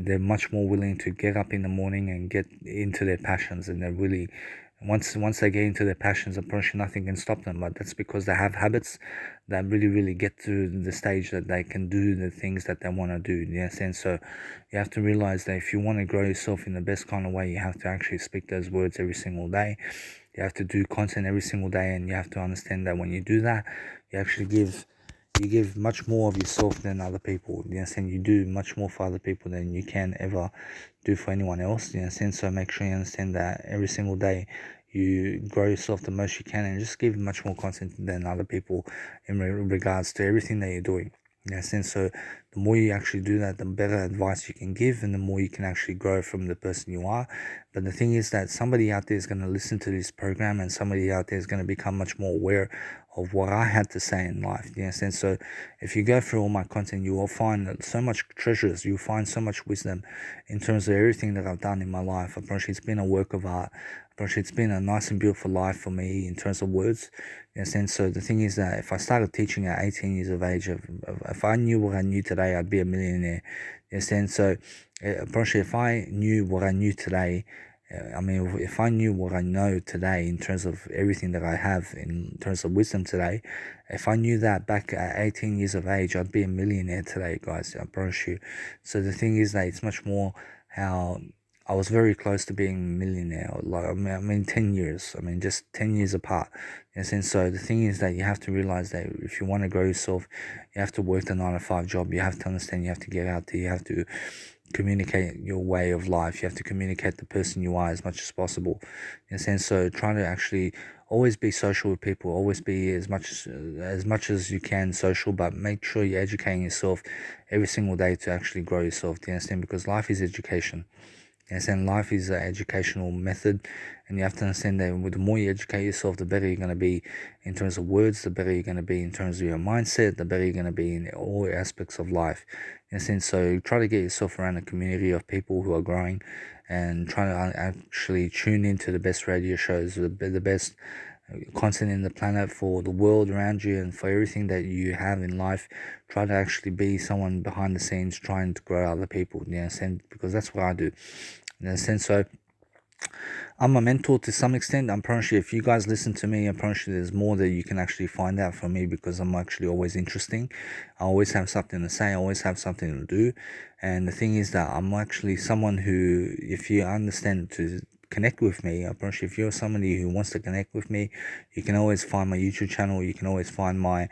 They're much more willing to get up in the morning and get into their passions, and they're really once they get into their passions, apparently nothing can stop them. But that's because they have habits that really get to the stage that they can do the things that they want to do. Yes, and so you have to realize that if you want to grow yourself in the best kind of way, you have to actually speak those words every single day. You have to do content every single day, and you have to understand that when you do that, you actually give much more of yourself than other people. You understand? You do much more for other people than you can ever do for anyone else. You understand? So make sure you understand that every single day you grow yourself the most you can, and just give much more content than other people in regards to everything that you're doing. You understand? So the more you actually do that, the better advice you can give, and the more you can actually grow from the person you are. But the thing is that somebody out there is going to listen to this program, and somebody out there is going to become much more aware of what I had to say in life. You understand? So if you go through all my content, you will find so much treasures. You'll find so much wisdom in terms of everything that I've done in my life. I promise you, it's been a work of art. I promise you, it's been a nice and beautiful life for me in terms of words. You understand? So the thing is that if I started teaching at 18 years of age, if I knew what I knew today, I'd be a millionaire. You understand? So I promise you, if I knew what I knew today, if I knew what I know today in terms of everything that I have in terms of wisdom today, if I knew that back at 18 years of age, I'd be a millionaire today, guys. I promise you. So the thing is that it's much more how I was very close to being a millionaire. Like 10 years. Just 10 years apart. Yes, and so the thing is that you have to realize that if you want to grow yourself, you have to work the 9 to 5 job. You have to understand. You have to get out there. You have to communicate your way of life. You have to communicate the person you are as much as possible. In a sense, so trying to actually always be social with people, always be as much as you can social, but make sure you're educating yourself every single day to actually grow yourself. Do you understand? Because life is education. Yes, and life is an educational method, and you have to understand that the more you educate yourself, the better you're going to be in terms of words, the better you're going to be in terms of your mindset, the better you're going to be in all aspects of life. In a sense, so try to get yourself around a community of people who are growing, and try to actually tune into the best radio shows, the best content in the planet for the world around you and for everything that you have in life. Try to actually be someone behind the scenes trying to grow other people, you know, because that's what I do. In a sense, so I'm a mentor to some extent. I'm pretty sure if you guys listen to me, I'm pretty sure there's more that you can actually find out from me, because I'm actually always interesting. I always have something to say, I always have something to do. And the thing is that I'm actually someone who, if you understand to connect with me, I'm pretty sure if you're somebody who wants to connect with me, you can always find my YouTube channel, you can always find my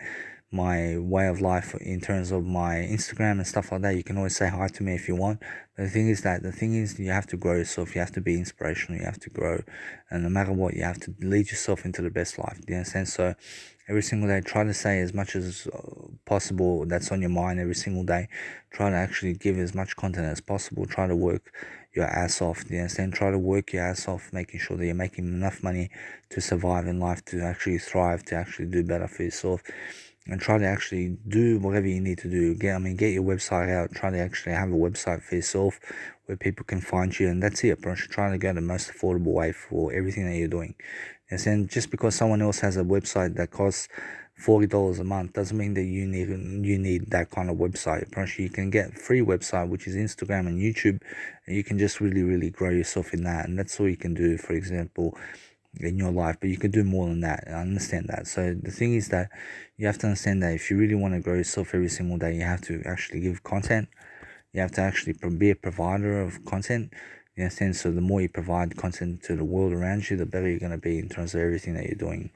way of life in terms of my Instagram and stuff like that. You can always say hi to me if you want. But the thing is you have to grow yourself, you have to be inspirational, you have to grow, and no matter what, you have to lead yourself into the best life. Do you understand? So every single day, try to say as much as possible that's on your mind every single day. Try to actually give as much content as possible. Try to work your ass off. Do you understand? Try to work your ass off, making sure that you're making enough money to survive in life, to actually thrive, to actually do better for yourself. And try to actually do whatever you need to do. Get your website out. Try to actually have a website for yourself where people can find you, and that's it. But try to go the most affordable way for everything that you're doing. And just because someone else has a website that costs $40 a month doesn't mean that you need that kind of website. You can get a free website, which is Instagram and YouTube, and you can just really grow yourself in that. And that's all you can do, for example, in your life. But you can do more than that. I understand that. So the thing is that you have to understand that if you really want to grow yourself every single day, you have to actually give content. You have to actually be a provider of content. You understand? So the more you provide content to the world around you, the better you're going to be in terms of everything that you're doing.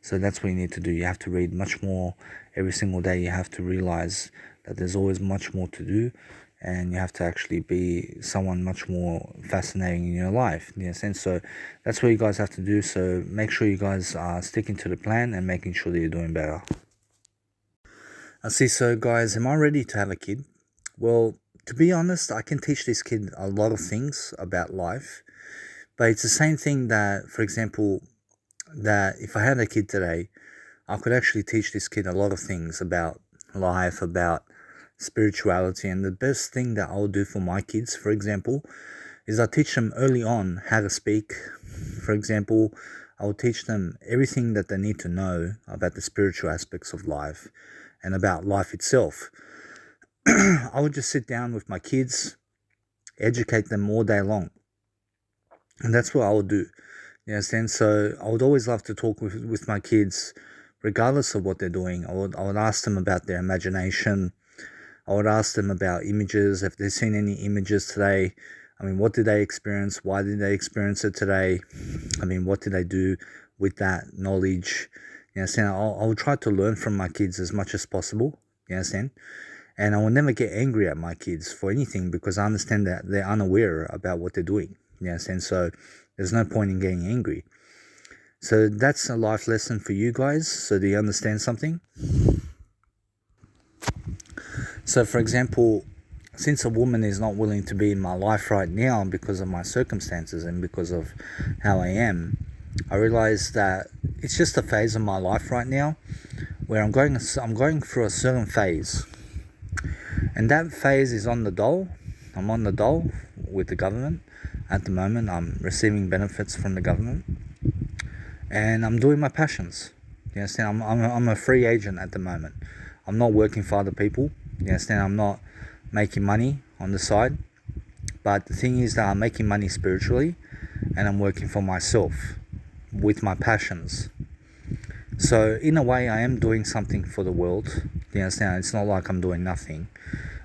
So that's what you need to do. You have to read much more every single day. You have to realize that there's always much more to do, and you have to actually be someone much more fascinating in your life. You understand? So that's what you guys have to do. So make sure you guys are sticking to the plan and making sure that you're doing better. I see. So guys, am I ready to have a kid? Well, to be honest, I can teach this kid a lot of things about life, but it's the same thing that, for example, that if I had a kid today, I could actually teach this kid a lot of things about life, about spirituality. And the best thing that I'll do for my kids, for example, is I teach them early on how to speak. For example, I will teach them everything that they need to know about the spiritual aspects of life and about life itself. I would just sit down with my kids, educate them all day long. And that's what I would do. You understand? So I would always love to talk with my kids, regardless of what they're doing. I would ask them about their imagination. I would ask them about images. If they've seen any images today, I mean, what did they experience? Why did they experience it today? I mean, what did they do with that knowledge? You understand? I will try to learn from my kids as much as possible. You understand? And I will never get angry at my kids for anything, because I understand that they're unaware about what they're doing. You understand? So there's no point in getting angry. So that's a life lesson for you guys. So do you understand something? So for example, since a woman is not willing to be in my life right now because of my circumstances and because of how I am, I realize that it's just a phase of my life right now where I'm going through a certain phase. And that phase is on the dole. I'm on the dole with the government. At the moment, I'm receiving benefits from the government. And I'm doing my passions. You understand? I'm a free agent at the moment. I'm not working for other people. You understand? I'm not making money on the side. But the thing is that I'm making money spiritually, and I'm working for myself with my passions. So in a way, I am doing something for the world. You understand? It's not like I'm doing nothing.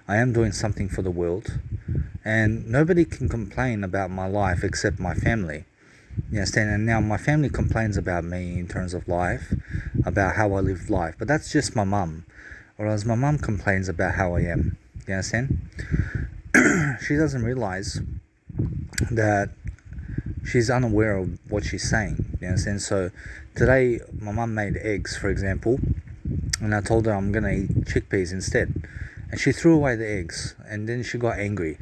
I am doing something for the world. And nobody can complain about my life except my family. You understand? And now my family complains about me in terms of life, about how I live life. But that's just my mum. Whereas my mum complains about how I am. You understand? She doesn't realize that she's unaware of what she's saying. You understand? So today my mum made eggs, for example, and I told her I'm going to eat chickpeas instead. And she threw away the eggs, and then she got angry.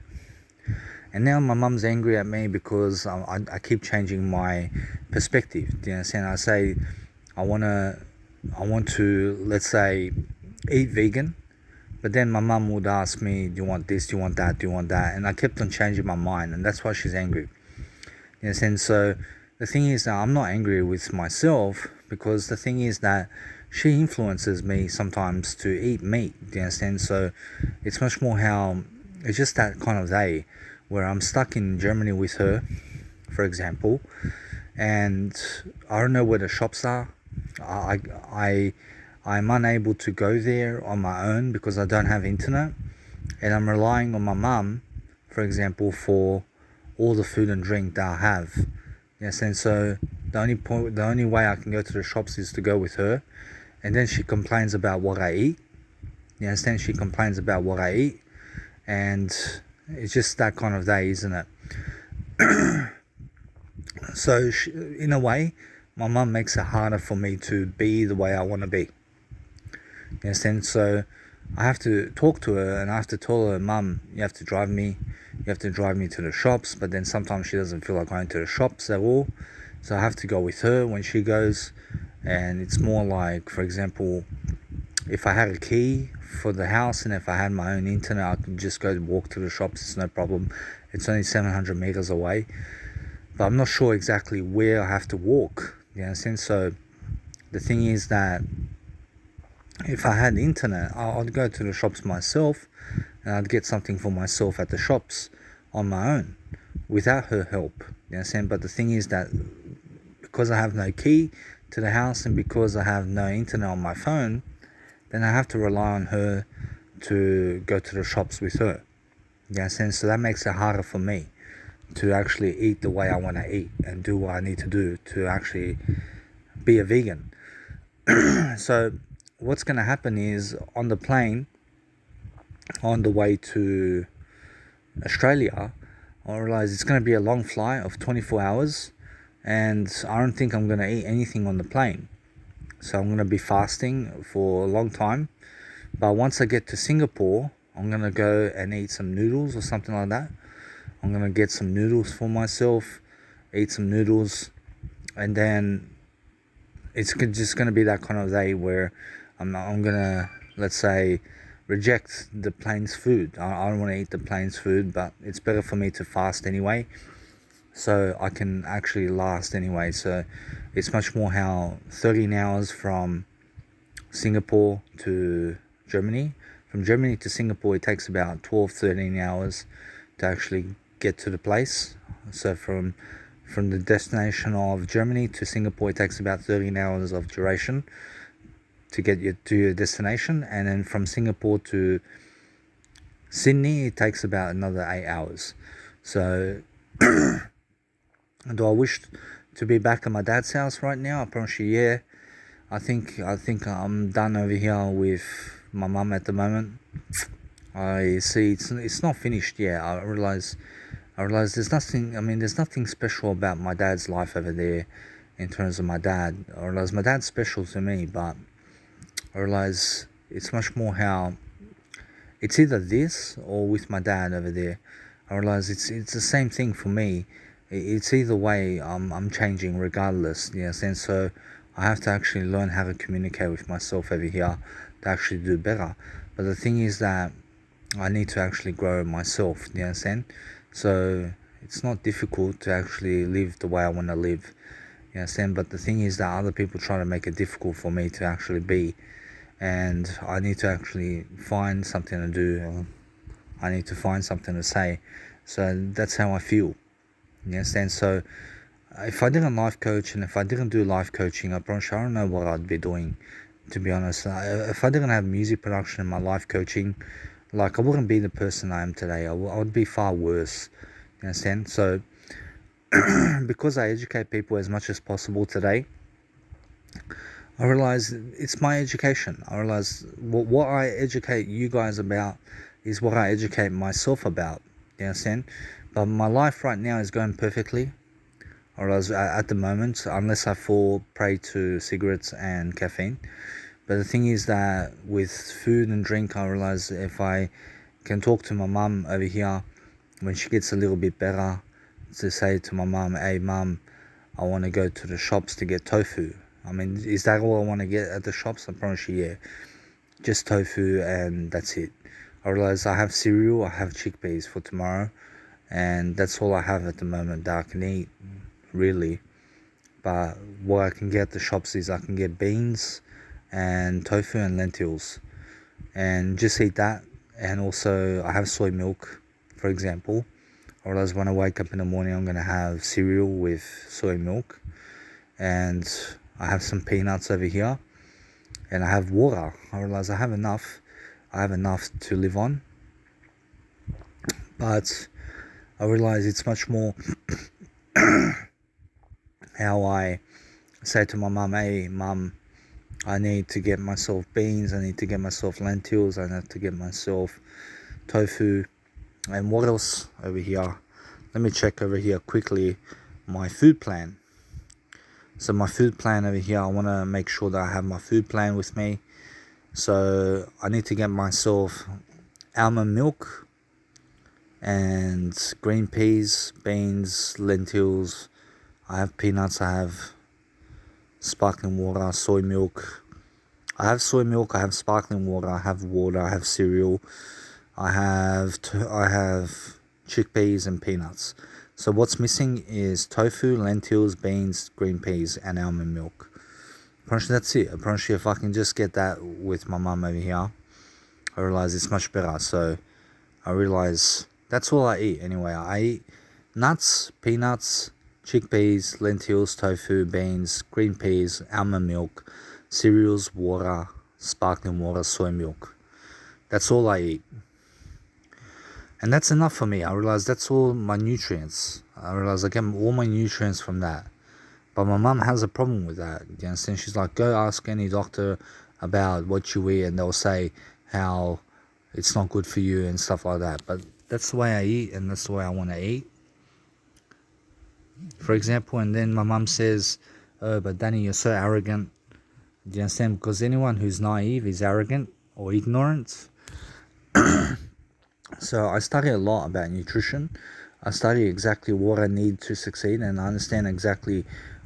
And now my mum's angry at me because I keep changing my perspective. Do you understand? I say I want to, let's say, eat vegan, but then my mum would ask me, do you want this, do you want that, do you want that? And I kept on changing my mind, and that's why she's angry. You understand? So the thing is that I'm not angry with myself, because the thing is that she influences me sometimes to eat meat. Do you understand? So it's much more how, it's just that kind of day where I'm stuck in Germany with her, for example, and I don't know where the shops are. I'm unable to go there on my own because I don't have internet, and I'm relying on my mum, for example, for all the food and drink that I have. Yes, and so the only way I can go to the shops is to go with her, and then she complains about what I eat. You understand? She complains about what I eat, and it's just that kind of day, isn't it? So in a way, my mum makes it harder for me to be the way I want to be. You understand? So I have to talk to her, and I have to tell her, Mum, you have to drive me to the shops. But then sometimes she doesn't feel like going to the shops at all, so I have to go with her when she goes. And it's more like, for example, if I had a key for the house and if I had my own internet, I could just go walk to the shops. It's no problem. It's only 700 meters away, but I'm not sure exactly where I have to walk. You understand? So the thing is that if I had internet, I'd go to the shops myself, and I'd get something for myself at the shops on my own without her help. You understand? But the thing is that because I have no key to the house and because I have no internet on my phone, then I have to rely on her to go to the shops with her. Yeah, so that makes it harder for me to actually eat the way I want to eat and do what I need to do to actually be a vegan. So what's going to happen is on the plane, on the way to Australia, I realize it's going to be a long flight of 24 hours, and I don't think I'm going to eat anything on the plane. So I'm going to be fasting for a long time. But once I get to Singapore, I'm going to go and eat some noodles or something like that. I'm going to get some noodles for myself, eat some noodles, and then it's just going to be that kind of day where I'm going to, let's say, reject the plane's food. I don't want to eat the plane's food, but it's better for me to fast anyway, so I can actually last anyway. So it's much more how 13 hours from Singapore to Germany. From Germany to Singapore, it takes about 12-13 hours to actually get to the place. So from the destination of Germany to Singapore, it takes about 13 hours of duration to get you to your destination. And then from Singapore to Sydney, it takes about another 8 hours. So do I wish to be back at my dad's house right now? I promise you, yeah. I think I'm done over here with my mum at the moment. I see it's not finished yet. I realize there's nothing special about my dad's life over there in terms of my dad. I realize my dad's special to me, but I realize it's much more how it's either this or with my dad over there. I realize it's the same thing for me. It's either way. I'm changing regardless. Yes, and so I have to actually learn how to communicate with myself over here to actually do better. But the thing is that I need to actually grow myself. You understand? So it's not difficult to actually live the way I want to live. You understand? But the thing is that other people try to make it difficult for me to actually be, and I need to actually find something to do. I need to find something to say. So that's how I feel. You understand? So if I didn't life coach and if I didn't do life coaching, I promise you, I don't know what I'd be doing, to be honest. If I didn't have music production and my life coaching, like, I wouldn't be the person I am today. I would be far worse. You understand? So because I educate people as much as possible today, I realize it's my education. I realize what I educate you guys about is what I educate myself about. You understand? But my life right now is going perfectly. I realize at the moment, unless I fall prey to cigarettes and caffeine. But the thing is that with food and drink, I realize if I can talk to my mum over here when she gets a little bit better, to say to my mum, hey mum, I want to go to the shops to get tofu. I mean, is that all I want to get at the shops? I promise you, yeah. Just tofu and that's it. I realize I have cereal, I have chickpeas for tomorrow, and that's all I have at the moment that I can eat, really. But what I can get at the shops is I can get beans and tofu and lentils, and just eat that. And also I have soy milk, for example. Or else when I wake up in the morning, I'm going to have cereal with soy milk, and I have some peanuts over here, and I have water. I realize I have enough to live on. But I realize it's much more how I say to my mum, hey mum, I need to get myself beans, I need to get myself lentils, I need to get myself tofu. And what else over here? Let me check over here quickly my food plan. So my food plan over here, I want to make sure that I have my food plan with me. So I need to get myself almond milk and green peas, beans, lentils. I have peanuts, I have sparkling water, soy milk. I have soy milk, I have sparkling water, I have water, I have cereal, I have chickpeas and peanuts. So what's missing is tofu, lentils, beans, green peas, and almond milk. Apparently that's it. Apparently if I can just get that with my mum over here, I realize it's much better. So I realize that's all I eat anyway. I eat nuts, peanuts, chickpeas, lentils, tofu, beans, green peas, almond milk, cereals, water, sparkling water, soy milk. That's all I eat. And that's enough for me. I realize that's all my nutrients. I realize I get all my nutrients from that. But my mum has a problem with that. You understand? She's like, go ask any doctor about what you eat, and they'll say how it's not good for you and stuff like that. But that's the way I eat, and that's the way I want to eat. For example, and then my mum says, oh, but Danny, you're so arrogant. Do you understand? Because anyone who's naive is arrogant or ignorant. So I study a lot about nutrition. I study exactly what I need to succeed, and I understand exactly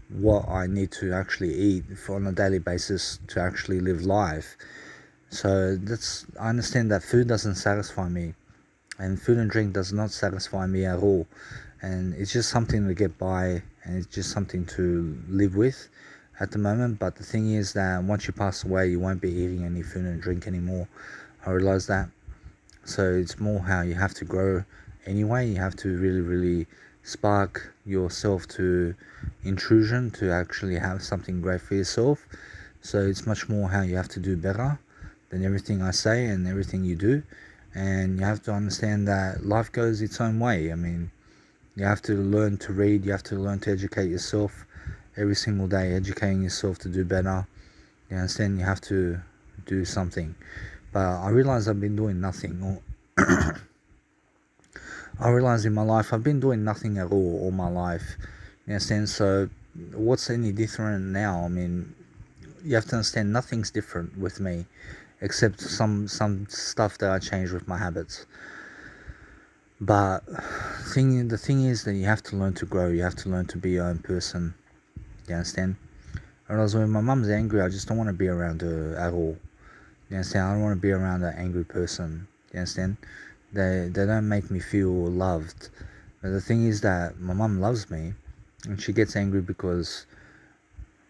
what I need to actually eat on a daily basis to actually live life. So I understand that food doesn't satisfy me, and food and drink does not satisfy me at all. And it's just something to get by, and it's just something to live with at the moment. But the thing is that once you pass away, you won't be eating any food and drink anymore. I realize that. So it's more how you have to grow anyway. You have to really, really spark yourself to intrusion to actually have something great for yourself. So it's much more how you have to do better than everything I say and everything you do. And you have to understand that life goes its own way. I mean, you have to learn to read. You have to learn to educate yourself every single day, educating yourself to do better. You understand? You have to do something. But I realize I've been doing nothing. I realize in my life I've been doing nothing at all my life. You understand? So what's any different now? I mean, you have to understand nothing's different with me, except some stuff that I changed with my habits. But the thing is that you have to learn to grow. You have to learn to be your own person. You understand? Whereas when my mum's angry, I just don't want to be around her at all. You understand? I don't want to be around an angry person. You understand? They don't make me feel loved. But the thing is that my mum loves me, and she gets angry because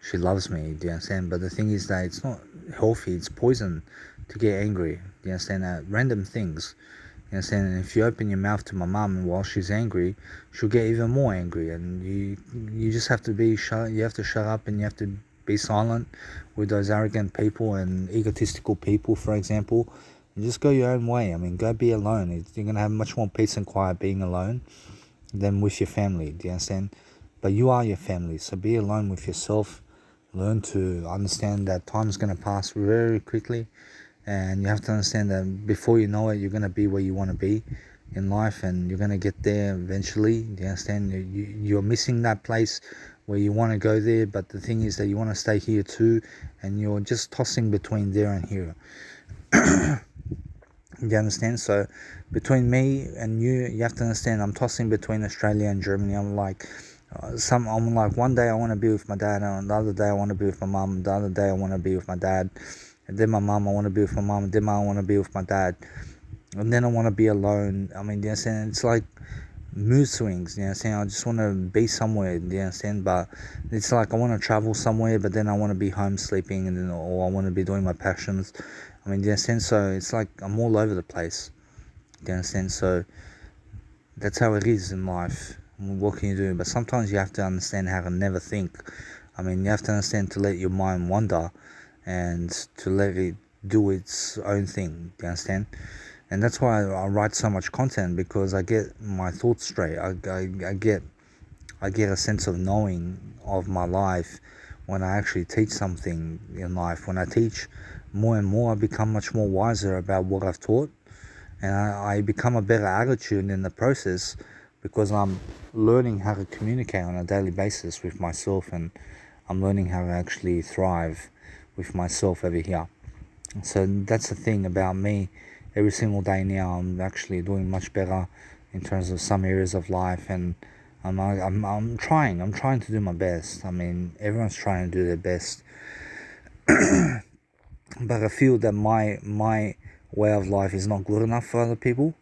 she loves me. Do you understand? But the thing is that it's not healthy. It's poison to get angry. Do you understand? At random things. You understand? And if you open your mouth to my mum while she's angry, she'll get even more angry. And you just have to you have to shut up, and you have to be silent with those arrogant people and egotistical people, for example, and just go your own way. I mean, go be alone. You're going to have much more peace and quiet being alone than with your family. Do you understand? But you are your family, so be alone with yourself. Learn to understand that time's going to pass very quickly, and you have to understand that before you know it, you're going to be where you want to be in life, and you're going to get there eventually. Do you understand? You're missing that place where you want to go there, but the thing is that you want to stay here too, and you're just tossing between there and here. You understand? So between me and you have to understand I'm tossing between Australia and Germany. I'm like one day I want to be with my dad, and the other day I want to be with my mum, the other day I want to be with my dad, and then my mum I want to be with my mum, and then I want to be with my dad, and then I want to be alone. I mean, you understand? It's like mood swings. You understand? I just want to be somewhere. You understand? But it's like I want to travel somewhere, but then I want to be home sleeping, and then or I want to be doing my passions. I mean, you understand? So it's like I'm all over the place. You understand? So that's how it is in life. What can you do? But sometimes you have to understand how to never think. I mean, you have to understand to let your mind wander and to let it do its own thing. You understand? And that's why I write so much content, because I get my thoughts straight. I get a sense of knowing of my life when I actually teach something in life. When I teach more and more, I become much more wiser about what I've taught, and I become a better attitude in the process, because I'm learning how to communicate on a daily basis with myself, and I'm learning how to actually thrive with myself over here. So that's the thing about me. Every single day now, I'm actually doing much better in terms of some areas of life, and I'm trying to do my best. I mean, everyone's trying to do their best, but I feel that my way of life is not good enough for other people.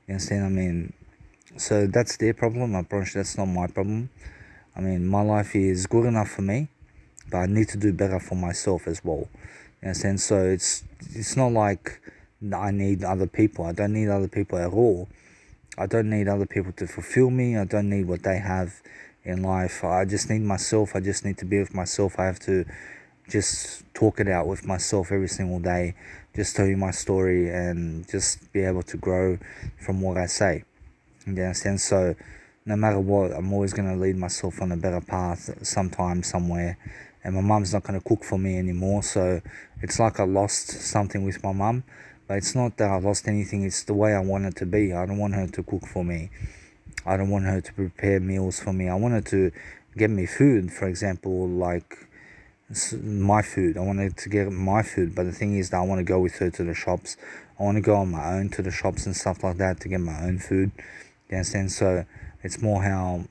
You understand? I mean, so that's their problem. I promise that's not my problem. I mean, my life is good enough for me, but I need to do better for myself as well. You understand? So it's not like I need other people. I don't need other people at all. I don't need other people to fulfill me. I don't need what they have in life. I just need myself. I just need to be with myself. I have to just talk it out with myself every single day, just tell you my story and just be able to grow from what I say. You understand? So no matter what, I'm always going to lead myself on a better path sometime, somewhere. And my mum's not going to cook for me anymore. So it's like I lost something with my mum. But it's not that I lost anything. It's the way I want it to be. I don't want her to cook for me. I don't want her to prepare meals for me. I want her to get me food, for example, like my food. I wanted to get my food, but the thing is that I want to go with her to the shops. I want to go on my own to the shops and stuff like that to get my own food. You understand? So it's more how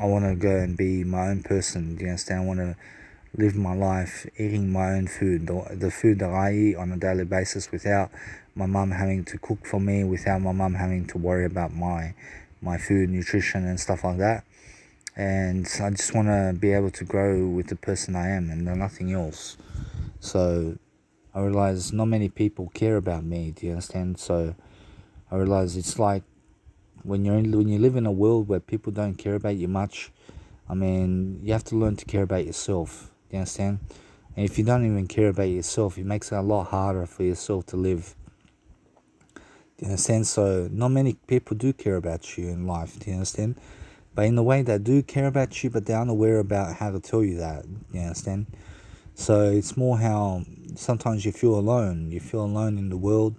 I want to go and be my own person. You understand? I want to live my life eating my own food, the food that I eat on a daily basis, without my mum having to cook for me, without my mum having to worry about my food, nutrition and stuff like that. And I just want to be able to grow with the person I am and nothing else. So I realize not many people care about me. Do you understand? So I realize it's like when you live in a world where people don't care about you much. I mean, you have to learn to care about yourself. Do you understand? And if you don't even care about yourself, it makes it a lot harder for yourself to live. Do you understand? So not many people do care about you in life. Do you understand? But in a way, they do care about you, but they're unaware about how to tell you that. You understand? So it's more how sometimes you feel alone. You feel alone in the world,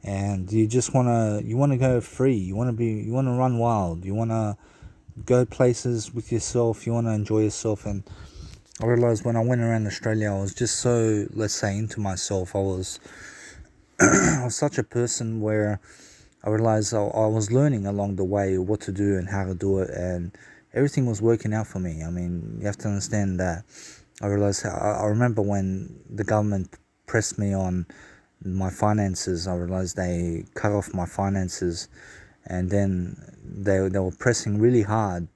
and you just wanna go free. You wanna run wild. You wanna go places with yourself. You wanna enjoy yourself. And I realized when I went around Australia, I was just so, let's say, into myself. I was such a person where I realized I was learning along the way what to do and how to do it, and everything was working out for me. I mean, you have to understand that. I realized, I remember when the government pressed me on my finances. I realized they cut off my finances, and then they were pressing really hard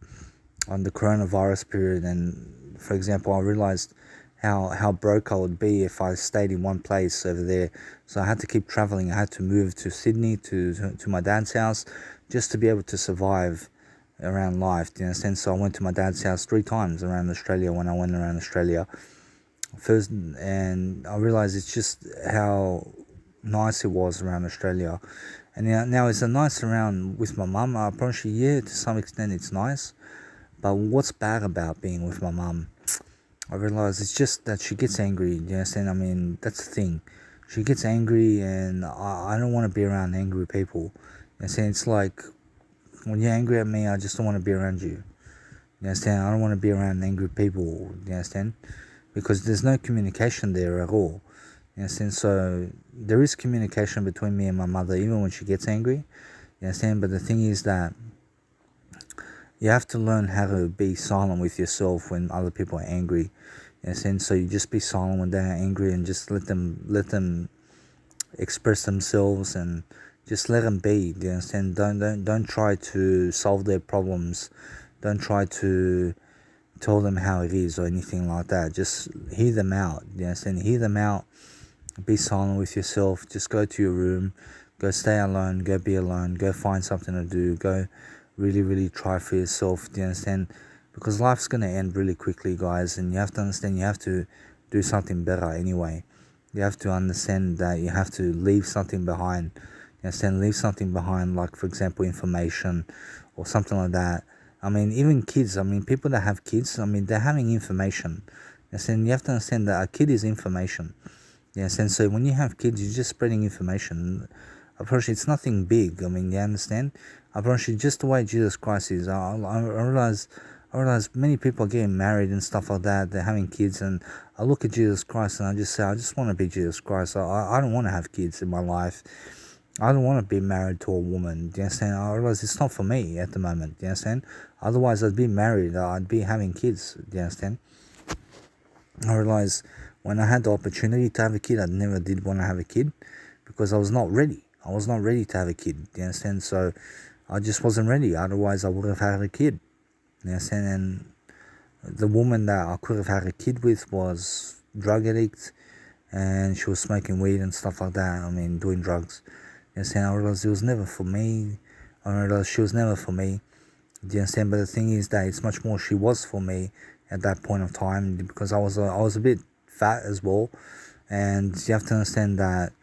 on the coronavirus period. And for example, I realized how broke I would be if I stayed in one place over there. So I had to keep traveling. I had to move to Sydney to my dad's house just to be able to survive around life. Do you understand? So I went to my dad's house 3 times around Australia when I went around Australia first, and I realized it's just how nice it was around Australia. And now it's a nice around with my mum. I promise you, yeah, to some extent it's nice. But what's bad about being with my mum? I realize it's just that she gets angry. You understand? I mean, that's the thing. She gets angry, and I don't want to be around angry people. You understand? It's like when you're angry at me, I just don't want to be around you. You understand? I don't want to be around angry people. You understand? Because there's no communication there at all. You understand? So there is communication between me and my mother, even when she gets angry. You understand? But the thing is that you have to learn how to be silent with yourself when other people are angry. You understand? So you just be silent when they're angry, and just let them express themselves, and just let them be. Do you understand? Don't try to solve their problems. Don't try to tell them how it is or anything like that. Just hear them out. You understand? Hear them out. Be silent with yourself. Just go to your room. Go stay alone. Go be alone. Go find something to do. Go really try for yourself. Do you understand? Because life's going to end really quickly, guys, and you have to understand you have to do something better anyway. You have to understand that you have to leave something behind. You understand? Leave something behind, like, for example, information or something like that. I mean, even kids, I mean, people that have kids, I mean, they're having information. You understand? You have to understand that a kid is information. You understand? So when you have kids, you're just spreading information. Apparently, it's nothing big. I mean, you understand? Apparently, just the way Jesus Christ is. I realize many people are getting married and stuff like that. They're having kids, and I look at Jesus Christ and I just say, I just want to be Jesus Christ. I don't want to have kids in my life. I don't want to be married to a woman. Do you understand? I realize it's not for me at the moment. Do you understand? Otherwise, I'd be married. I'd be having kids. Do you understand? I realize when I had the opportunity to have a kid, I never did want to have a kid because I was not ready. I was not ready to have a kid. Do you understand? So I just wasn't ready. Otherwise, I would have had a kid. You understand? And the woman that I could have had a kid with was drug addict, and she was smoking weed and stuff like that. I mean, doing drugs. You understand? I realized it was never for me. I realized she was never for me. Do you understand? But the thing is that it's much more she was for me at that point of time, because I was a bit fat as well. And you have to understand that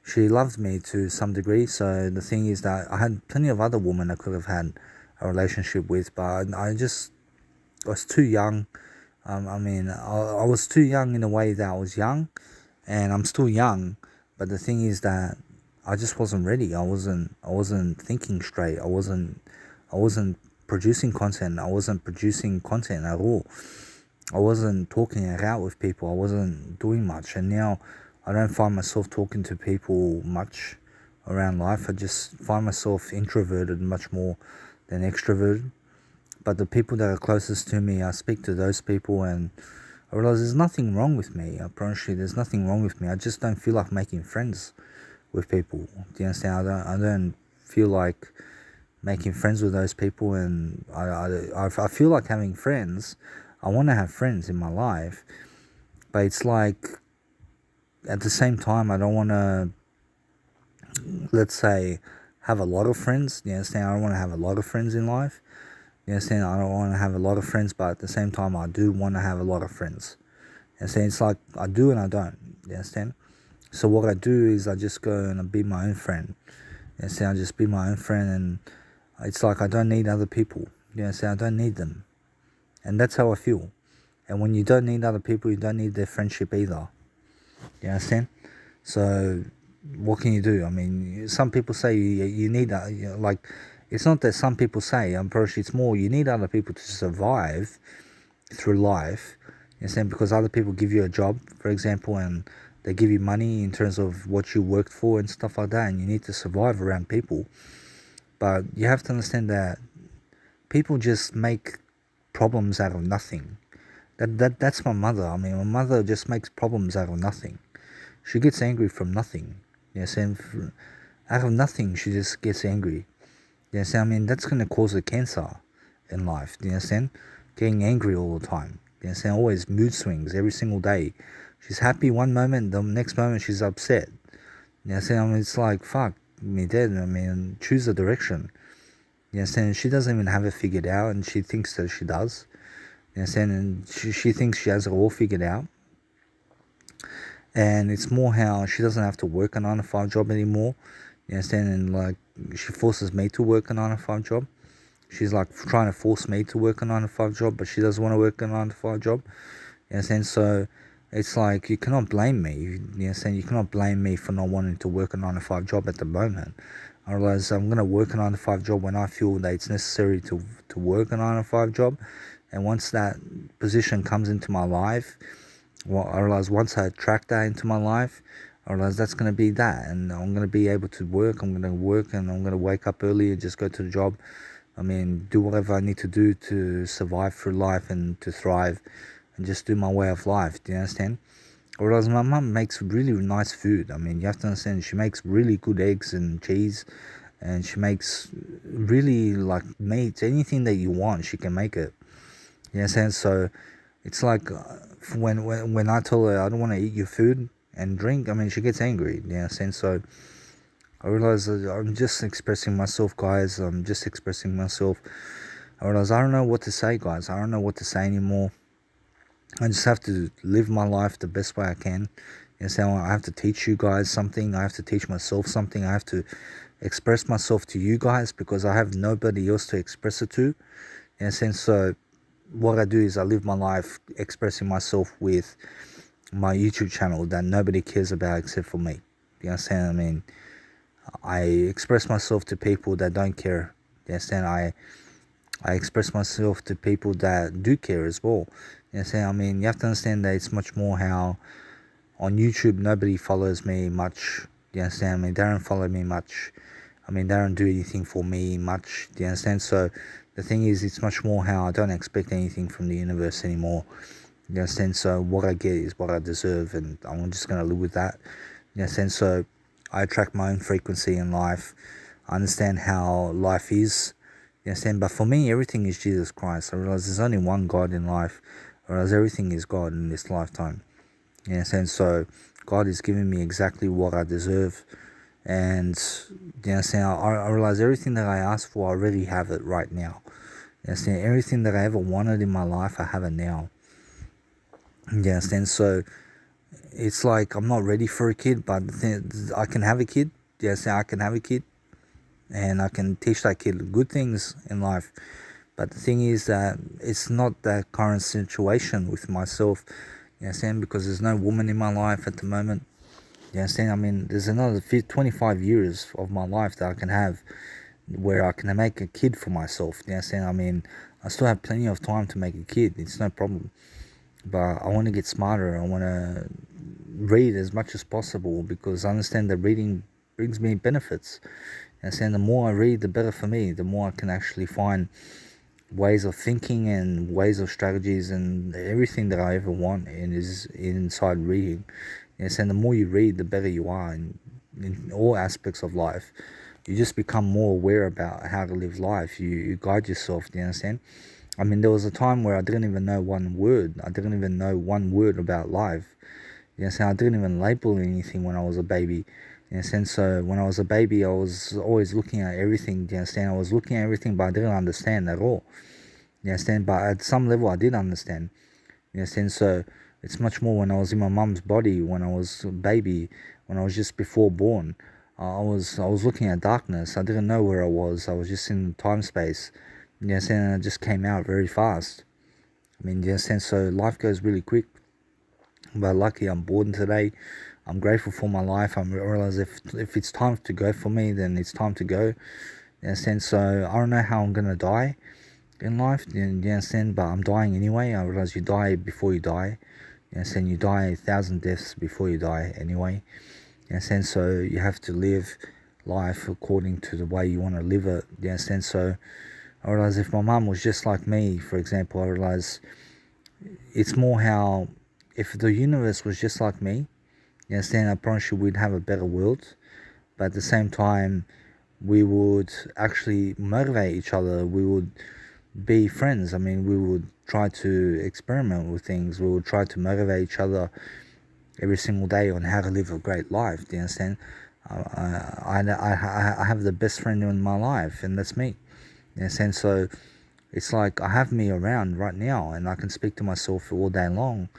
she loved me to some degree. So the thing is that I had plenty of other women I could have had a relationship with, but I was too young. I was too young in a way that I was young, and I'm still young. But the thing is that I just wasn't ready. I wasn't thinking straight. I wasn't producing content. I wasn't producing content at all. I wasn't talking it out with people. I wasn't doing much. And now I don't find myself talking to people much around life. I just find myself introverted much more than extroverted. But the people that are closest to me, I speak to those people, and I realize there's nothing wrong with me. I promise you, there's nothing wrong with me. I just don't feel like making friends with people. Do you understand? I don't feel like making friends with those people, and I feel like having friends. I want to have friends in my life, but it's like at the same time I don't want to, let's say, have a lot of friends. You understand? I don't want to have a lot of friends in life. You understand? I don't want to have a lot of friends, but at the same time I do want to have a lot of friends. You understand? It's like I do and I don't. You understand? So what I do is I just go and I be my own friend. You understand? I just be my own friend, and it's like I don't need other people. You understand? I don't need them. And that's how I feel. And when you don't need other people, you don't need their friendship either. You understand? So what can you do? I mean, some people say you need that. You know, like, it's not that some people say. I'm pretty sure it's more you need other people to survive through life. You understand? Because other people give you a job, for example, and they give you money in terms of what you worked for and stuff like that, and you need to survive around people. But you have to understand that people just make problems out of nothing. That's my mother. I mean, my mother just makes problems out of nothing. She gets angry from nothing. You know, out of nothing, she just gets angry. You know, I mean, that's gonna cause her cancer in life. Do you understand? Getting angry all the time. You know, always mood swings every single day. She's happy one moment, the next moment she's upset. You know, I mean, it's like fuck me dead. I mean, choose a direction. You understand? She doesn't even have it figured out, and she thinks that she does. You understand? And she thinks she has it all figured out. And it's more how she doesn't have to work a 9 to 5 job anymore. You understand? And like she forces me to work a 9 to 5 job. She's like trying to force me to work a 9 to 5 job, but she doesn't want to work a 9 to 5 job. You understand? So it's like you cannot blame me. You understand? You cannot blame me for not wanting to work a 9 to 5 job at the moment. I realize I'm gonna work a 9 to 5 job when I feel that it's necessary to work a 9 to 5 job. And once that position comes into my life, well, I realize once I attract that into my life, I realize that's going to be that, and I'm going to be able to work. I'm going to work, and I'm going to wake up early and just go to the job. I mean, do whatever I need to do to survive through life and to thrive, and just do my way of life. Do you understand? Whereas my mum makes really nice food. I mean, you have to understand, she makes really good eggs and cheese, and she makes really like meats. Anything that you want, she can make it. You understand? So it's like when I tell her I don't want to eat your food and drink, I mean, she gets angry. You understand? So I realize that I'm just expressing myself, guys. I'm just expressing myself. I realize I don't know what to say, guys. I don't know what to say anymore. I just have to live my life the best way I can. You understand? I have to teach you guys something. I have to teach myself something. I have to express myself to you guys because I have nobody else to express it to. You understand? So what I do is I live my life expressing myself with my YouTube channel that nobody cares about except for me. You understand? I mean, I express myself to people that don't care. You understand? I express myself to people that do care as well. You understand? I mean, you have to understand that it's much more how on YouTube nobody follows me much. You understand? I mean, they don't follow me much. I mean, they don't do anything for me much. Do you understand? So the thing is, it's much more how I don't expect anything from the universe anymore. You understand? So what I get is what I deserve, and I'm just going to live with that. You understand? So I attract my own frequency in life. I understand how life is. You understand? But for me, everything is Jesus Christ. I realize there's only one God in life. I realize everything is God in this lifetime. You understand? So God is giving me exactly what I deserve. And you understand? I realize everything that I ask for, I already have it right now. You understand? Everything that I ever wanted in my life, I have it now. You understand? So it's like I'm not ready for a kid, but I can have a kid. Yes, I can have a kid, and I can teach that kid good things in life. But the thing is that it's not that current situation with myself. You understand? Because there's no woman in my life at the moment. You understand? I mean, there's another 25 years of my life that I can have where I can make a kid for myself. You understand? I mean, I still have plenty of time to make a kid. It's no problem. But I want to get smarter. I want to read as much as possible because I understand that reading brings me benefits. And saying the more I read, the better for me. The more I can actually find ways of thinking and ways of strategies and everything that I ever want and is inside reading. And saying the more you read, the better you are in all aspects of life. You just become more aware about how to live life. You guide yourself. Do you understand? I mean, there was a time where I didn't even know one word. I didn't even know one word about life. You know, so I didn't even label anything when I was a baby. You understand? So when I was a baby, I was always looking at everything. Do you understand? I was looking at everything, but I didn't understand at all. You understand? But at some level, I did understand. You understand? So it's much more when I was in my mum's body, when I was a baby, when I was just before born. I was looking at darkness. I didn't know where I was. I was just in time space. You understand? And I just came out very fast. I mean, you understand? So life goes really quick. But lucky I'm born today. I'm grateful for my life. I realize if it's time to go for me, then it's time to go. You understand? So I don't know how I'm gonna die in life. You understand? But I'm dying anyway. I realize you die before you die. You understand? You die 1,000 deaths before you die anyway. You understand? So you have to live life according to the way you want to live it. You understand? So I realize if my mum was just like me, for example, I realize it's more how if the universe was just like me, you understand, I promise you we'd have a better world. But at the same time, we would actually motivate each other. We would be friends. I mean, we would try to experiment with things. We would try to motivate each other every single day on how to live a great life. Do you understand? I have the best friend in my life, and that's me. You understand? So it's like I have me around right now, and I can speak to myself all day long.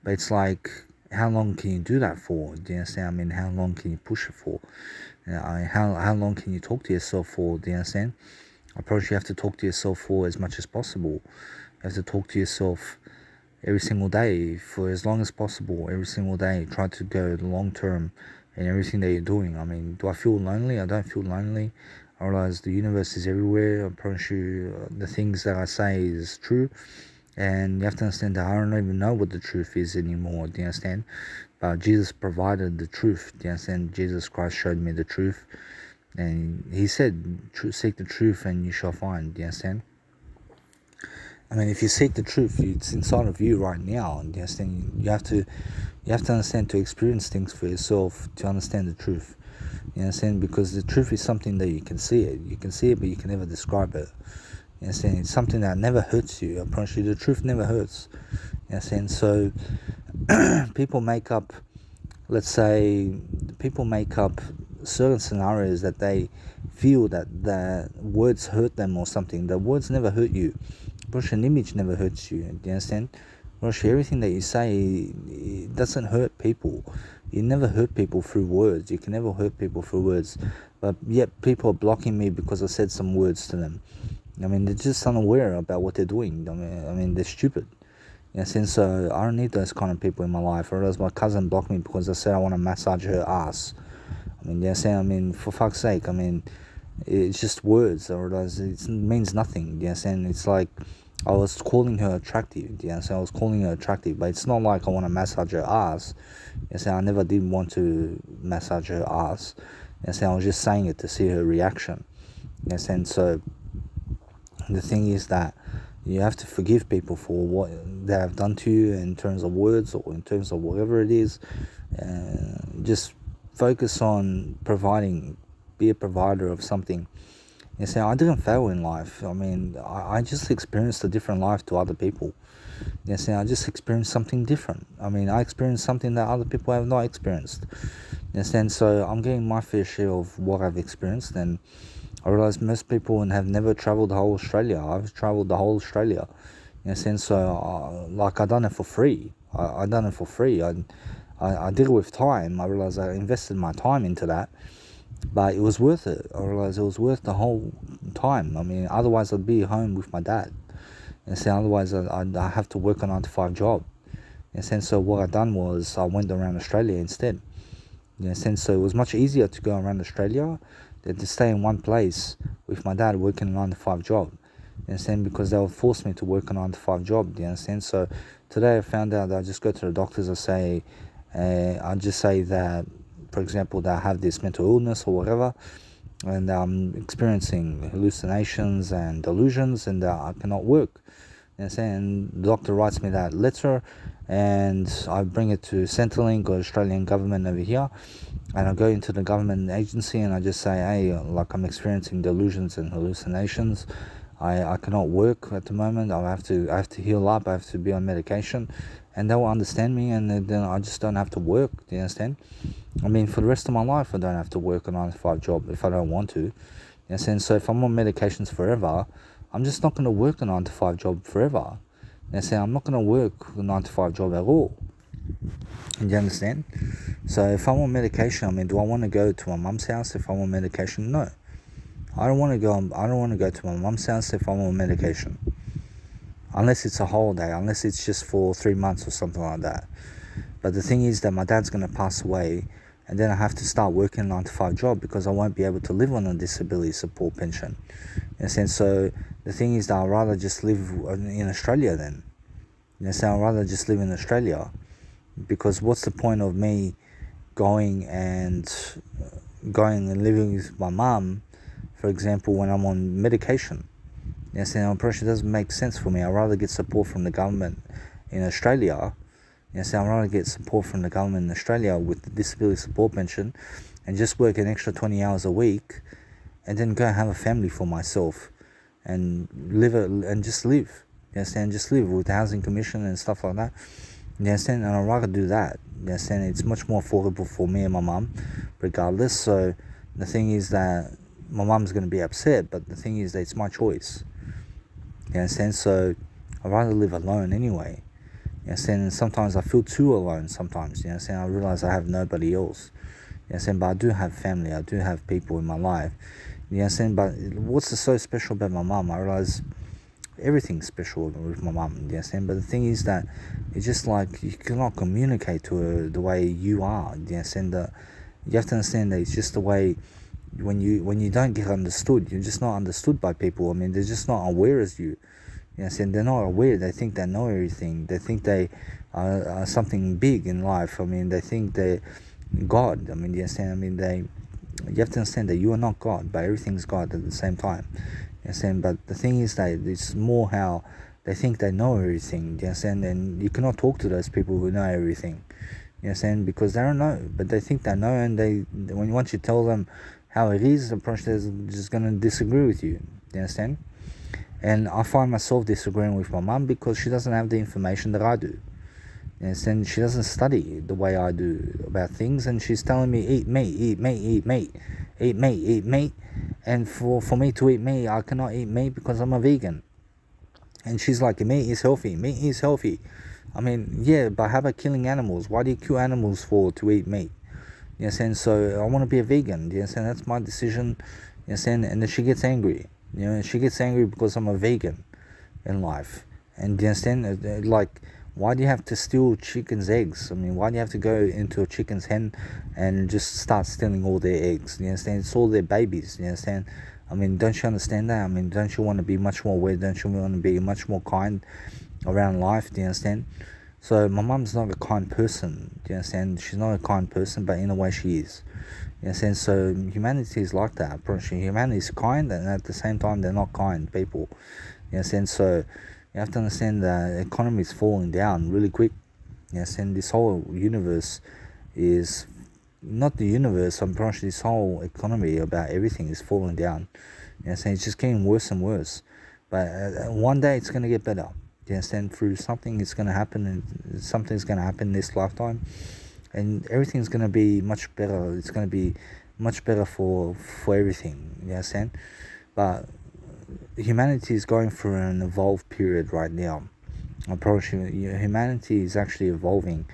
But it's like, how long can you do that for? Do you understand? I mean, how long can you push it for? How long can you talk to yourself for? Do you understand? I promise you have to talk to yourself for as much as possible. You have to talk to yourself every single day for as long as possible. Every single day, try to go long term in everything that you're doing. I mean, do I feel lonely? I don't feel lonely. I realize the universe is everywhere. I promise you, the things that I say is true. And you have to understand that I don't even know what the truth is anymore. Do you understand? But Jesus provided the truth. Do you understand? Jesus Christ showed me the truth. And he said, seek the truth and you shall find. Do you understand? I mean, if you seek the truth, it's inside of you right now. And do you understand? You have to understand to experience things for yourself to understand the truth. You understand? Because the truth is something that you can see it. You can see it, but you can never describe it. You understand? It's something that never hurts you. I promise you, the truth never hurts. You understand? So people make up, let's say, people make up certain scenarios that they feel that the words hurt them or something. The words never hurt you. Brush, an image never hurts you. Do you understand? Brush, everything that you say, it doesn't hurt people. You never hurt people through words. You can never hurt people through words. But yet people are blocking me because I said some words to them. I mean, they're just unaware about what they're doing. I mean, they're stupid. Yeah, since I don't need those kind of people in my life. Or else my cousin blocked me because I said I want to massage her ass. I mean, they're saying, I mean, for fuck's sake, I mean, it's just words. Or else it means nothing. You know, saying it's like I was calling her attractive. You know, so I was calling her attractive, but it's not like I want to massage her ass. You know, so I never did want to massage her ass. You know, so I was just saying it to see her reaction. You know, and so the thing is that you have to forgive people for what they have done to you in terms of words or in terms of whatever it is. Just focus on providing, be a provider of something. You say, I didn't fail in life. I mean, I just experienced a different life to other people. You say, I just experienced something different. I mean, I experienced something that other people have not experienced. You understand? So I'm getting my fair share of what I've experienced, and I realize most people have never traveled the whole Australia. I've traveled the whole Australia. You understand? So, like, I done it for free. I done it for free. I I did it with time. I realized I invested my time into that, but it was worth it. I realized it was worth the whole time. I mean, otherwise I'd be home with my dad. And so otherwise I have to work a 9 to 5 job. And so what I done was I went around Australia instead. And so it was much easier to go around Australia than to stay in one place with my dad working a 9 to 5 job. Because they would force me to work a 9 to 5 job. So today I found out that I just go to the doctors. I just say that, for example, that I have this mental illness or whatever, and I'm experiencing hallucinations and delusions, and I cannot work. And the doctor writes me that letter, and I bring it to Centrelink or Australian government over here, and I go into the government agency and I just say, hey, like, I'm experiencing delusions and hallucinations. I cannot work at the moment. I have to heal up. I have to be on medication, and they will understand me, and then I just don't have to work. Do you understand? I mean, for the rest of my life, I don't have to work a 9 to 5 job if I don't want to. You understand? So if I'm on medications forever, I'm just not going to work a 9 to 5 job forever. You understand? I'm not going to work a 9 to 5 job at all. Do you understand? So if I'm on medication, I mean, do I want to go to my mum's house if I'm on medication? No. I don't want to go to my mum's house if I'm on medication. Unless it's a holiday, unless it's just for 3 months or something like that. But the thing is that my dad's going to pass away, and then I have to start working a 9 to 5 job because I won't be able to live on a disability support pension. So the thing is that I'd rather just live in Australia then. So I'd rather just live in Australia, because what's the point of me going and living with my mum, for example, when I'm on medication? I'm pretty sure it doesn't make sense for me. I'd rather get support from the government in Australia. I'd rather get support from the government in Australia with the disability support pension, and just work an extra 20 hours a week, and then go have a family for myself, and just live. Just live with the housing commission and stuff like that. And I'd rather do that. It's much more affordable for me and my mum, regardless. So the thing is that my mum's going to be upset, but the thing is that it's my choice. So I'd rather live alone anyway. And sometimes I feel too alone sometimes. I realize I have nobody else. But I do have family. I do have people in my life. But what's so special about my mum? I realize everything's special with my mum. But the thing is that it's just like you cannot communicate to her the way you are. You have to understand that it's just the way. When you don't get understood, you're just not understood by people. I mean, they're just not aware as you. They're not aware. They think they know everything. They think they are something big in life. I mean, they think they're God. I mean, you have to understand that you are not God, but everything's God at the same time. But the thing is that it's more how they think they know everything. And you cannot talk to those people who know everything. Because they don't know, but they think they know, and once you tell them how it is, the person is just going to disagree with you. You understand? And I find myself disagreeing with my mum because she doesn't have the information that I do. And she doesn't study the way I do about things, and she's telling me, eat meat, eat meat, eat meat, eat meat, eat meat. And for me to eat meat, I cannot eat meat because I'm a vegan. And she's like, meat is healthy, meat is healthy. I mean, yeah, but how about killing animals? Why do you kill animals to eat meat? So I want to be a vegan. That's my decision. And then she gets angry. She gets angry because I'm a vegan in life. And you understand? Like, why do you have to steal chickens' eggs? I mean, why do you have to go into a chicken's hen and just start stealing all their eggs? You understand? It's all their babies. You understand? I mean, don't you understand that? I mean, don't you want to be much more aware? Don't you want to be much more kind around life? Do you understand? So my mum's not a kind person. Do you understand? She's not a kind person, but in a way she is. You understand? So humanity is like that. Humanity is kind, and at the same time they're not kind people. You understand? So you have to understand that the economy is falling down really quick. You understand? This whole universe is not the universe. I'm pretty sure this whole economy about everything is falling down. You understand? It's just getting worse and worse. But one day it's going to get better. You understand? Through something it's going to happen, and something's going to happen this lifetime, and everything's going to be much better. It's going to be much better for everything. You understand? But humanity is going through an evolved period right now. I promise you, humanity is actually evolving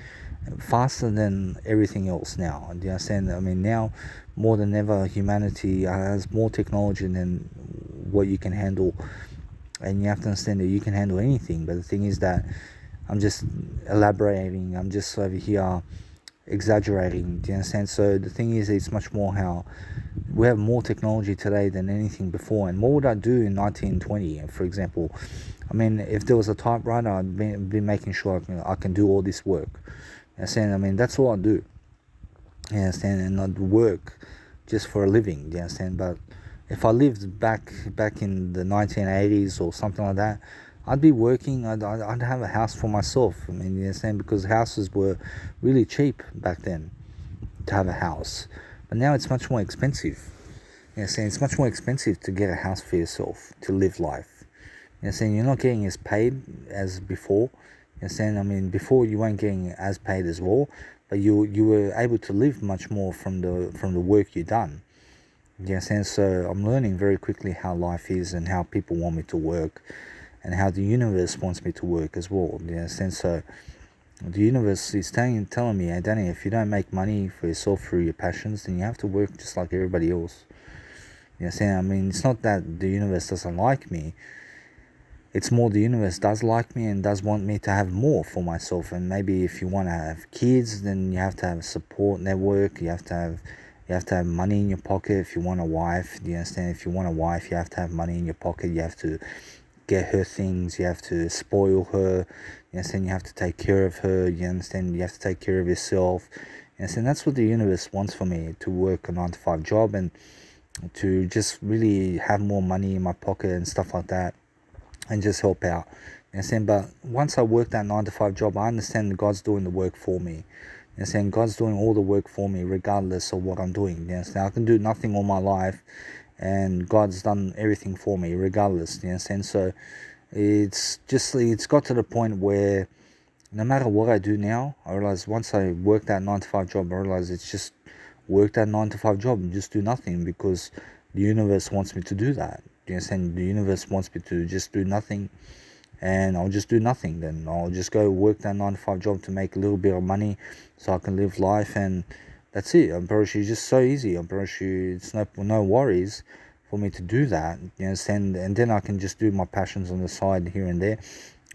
faster than everything else now. Do you understand? I mean, now more than ever, humanity has more technology than what you can handle, and you have to understand that you can handle anything. But the thing is that I'm just elaborating. I'm just over here exaggerating. Do you understand? So the thing is, it's much more how we have more technology today than anything before. And what would I do in 1920, for example? I mean, if there was a typewriter, I'd be making sure I can do all this work. You understand? I mean, that's all I do. You understand? And I'd work just for a living. You understand? But if I lived back in the 1980s or something like that, I'd be working. I'd have a house for myself. I mean, you understand? Because houses were really cheap back then to have a house, but now it's much more expensive. You understand? It's much more expensive to get a house for yourself to live life. You understand? You're not getting as paid as before. You understand? I mean, before you weren't getting as paid as well, but you were able to live much more from the work you done. You understand? So I'm learning very quickly how life is and how people want me to work, and how the universe wants me to work as well. You understand? So the universe is telling me, hey Danny, if you don't make money for yourself through your passions, then you have to work just like everybody else. You understand? I mean, it's not that the universe doesn't like me. It's more the universe does like me and does want me to have more for myself. And maybe if you want to have kids, then you have to have a support network. You have to have money in your pocket. If you want a wife, do you understand? If you want a wife, you have to have money in your pocket. You have to get her things. You have to spoil her. You understand? You have to take care of her. You understand? You have to take care of yourself. You understand? That's what the universe wants for me, to work a 9 to 5 job and to just really have more money in my pocket and stuff like that, and just help out. You understand? But once I work that 9 to 5 job, I understand that God's doing the work for me. You understand? God's doing all the work for me regardless of what I'm doing. You understand? I can do nothing all my life, and God's done everything for me regardless. You understand? So it's got to the point where no matter what I do now, I realize once I work that 9 to 5 job, I realize it's just work that 9 to 5 job and just do nothing, because the universe wants me to do that. You understand? The universe wants me to just do nothing, and I'll just do nothing. Then I'll just go work that 9 to 5 job to make a little bit of money so I can live life, and that's it. I'm pretty sure it's just so easy. I'm pretty sure it's no worries for me to do that. You understand? And then I can just do my passions on the side here and there.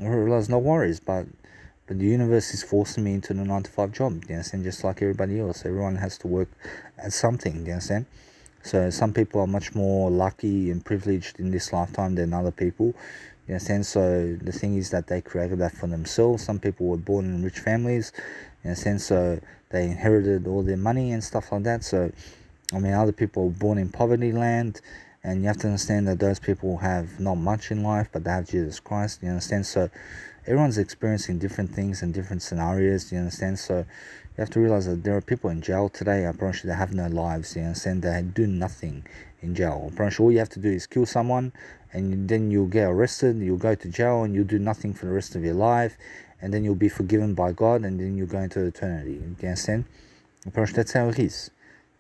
I realize no worries, but the universe is forcing me into the 9 to 5 job. You understand? Just like everybody else, everyone has to work at something. You understand? So some people are much more lucky and privileged in this lifetime than other people. You understand? So the thing is that they created that for themselves. Some people were born in rich families. You understand? So they inherited all their money and stuff like that. So I mean, other people were born in poverty land, and you have to understand that those people have not much in life, but they have Jesus Christ. You understand? So everyone's experiencing different things and different scenarios. You understand? So you have to realize that there are people in jail today. I promise you, they have no lives. You understand? They do nothing in jail. I promise you, all you have to do is kill someone, and then you'll get arrested. You'll go to jail, and you'll do nothing for the rest of your life, and then you'll be forgiven by God, and then you'll go into eternity. You understand? I promise you, that's how it is.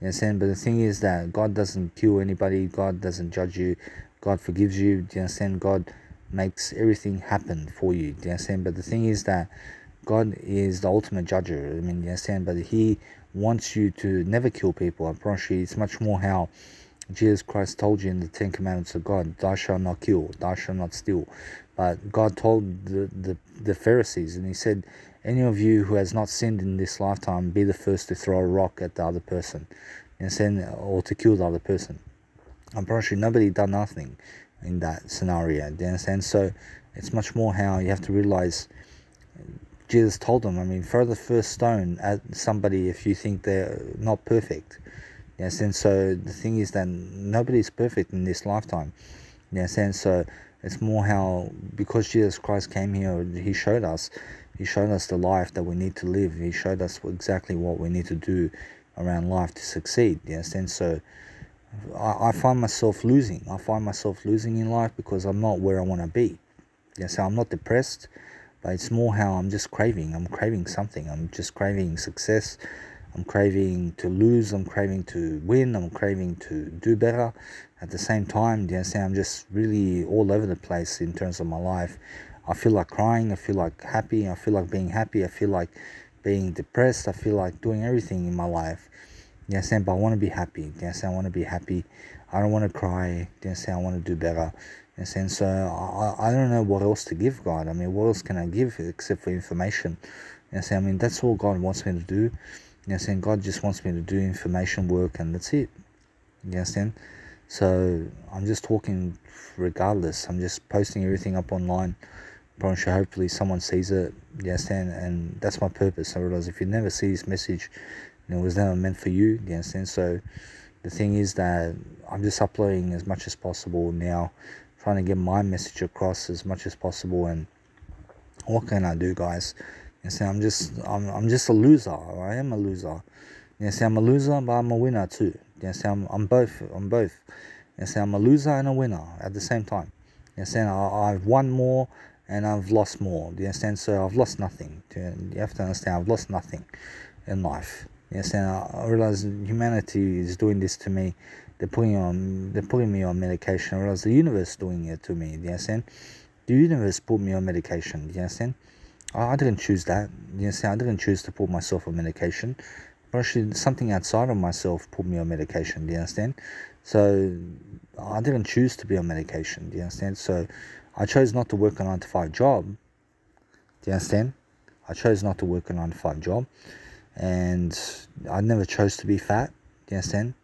You understand? But the thing is that God doesn't kill anybody. God doesn't judge you. God forgives you. Do you understand? God makes everything happen for you. Do you understand? But the thing is that God is the ultimate judger. I mean, you understand? But He wants you to never kill people. I promise you, it's much more how Jesus Christ told you in the 10 Commandments of God: thou shalt not kill, thou shalt not steal. But God told the Pharisees, and He said, any of you who has not sinned in this lifetime, be the first to throw a rock at the other person. You understand? Or to kill the other person. I'm pretty sure nobody done nothing in that scenario. Do you understand? So it's much more how you have to realize Jesus told them, I mean, throw the first stone at somebody if you think they're not perfect. You understand? So the thing is that nobody's perfect in this lifetime. You understand? So it's more how, because Jesus Christ came here, He showed us the life that we need to live. He showed us exactly what we need to do around life to succeed. You understand? So I find myself losing. I find myself losing in life because I'm not where I want to be. Yeah, so I'm not depressed, but it's more how I'm just craving. I'm craving something. I'm just craving success. I'm craving to lose. I'm craving to win. I'm craving to do better. At the same time, you understand, I'm just really all over the place in terms of my life. I feel like crying. I feel like happy. I feel like being happy. I feel like being depressed. I feel like doing everything in my life. You understand? But I want to be happy. You understand? I want to be happy. I don't want to cry. You understand? I want to do better. You understand? So I don't know what else to give God. I mean, what else can I give except for information? You understand? I mean, that's all God wants me to do. You understand? God just wants me to do information work, and that's it. You understand? So I'm just talking regardless. I'm just posting everything up online. Hopefully someone sees it. You understand? And that's my purpose. I realize if you never see this message, it was never meant for you. You understand? So the thing is that I'm just uploading as much as possible now, trying to get my message across as much as possible. And what can I do, guys? You understand? I'm just a loser. I am a loser. You understand? I'm a loser, but I'm a winner too. You understand? I'm both. I'm both. You understand? I'm a loser and a winner at the same time. You understand? I've won more and I've lost more. Do you understand? So I've lost nothing. You have to understand, I've lost nothing in life. You understand? I realize humanity is doing this to me. They're putting me on medication. I realize the universe is doing it to me. Do you understand? The universe put me on medication. Do you understand? I didn't choose that. You understand? I didn't choose to put myself on medication. But actually, something outside of myself put me on medication. Do you understand? So I didn't choose to be on medication. Do you understand? So I chose not to work a 9-to-5 job. Do you understand? I chose not to work a 9-to-5 job. And I never chose to be fat. Do you understand?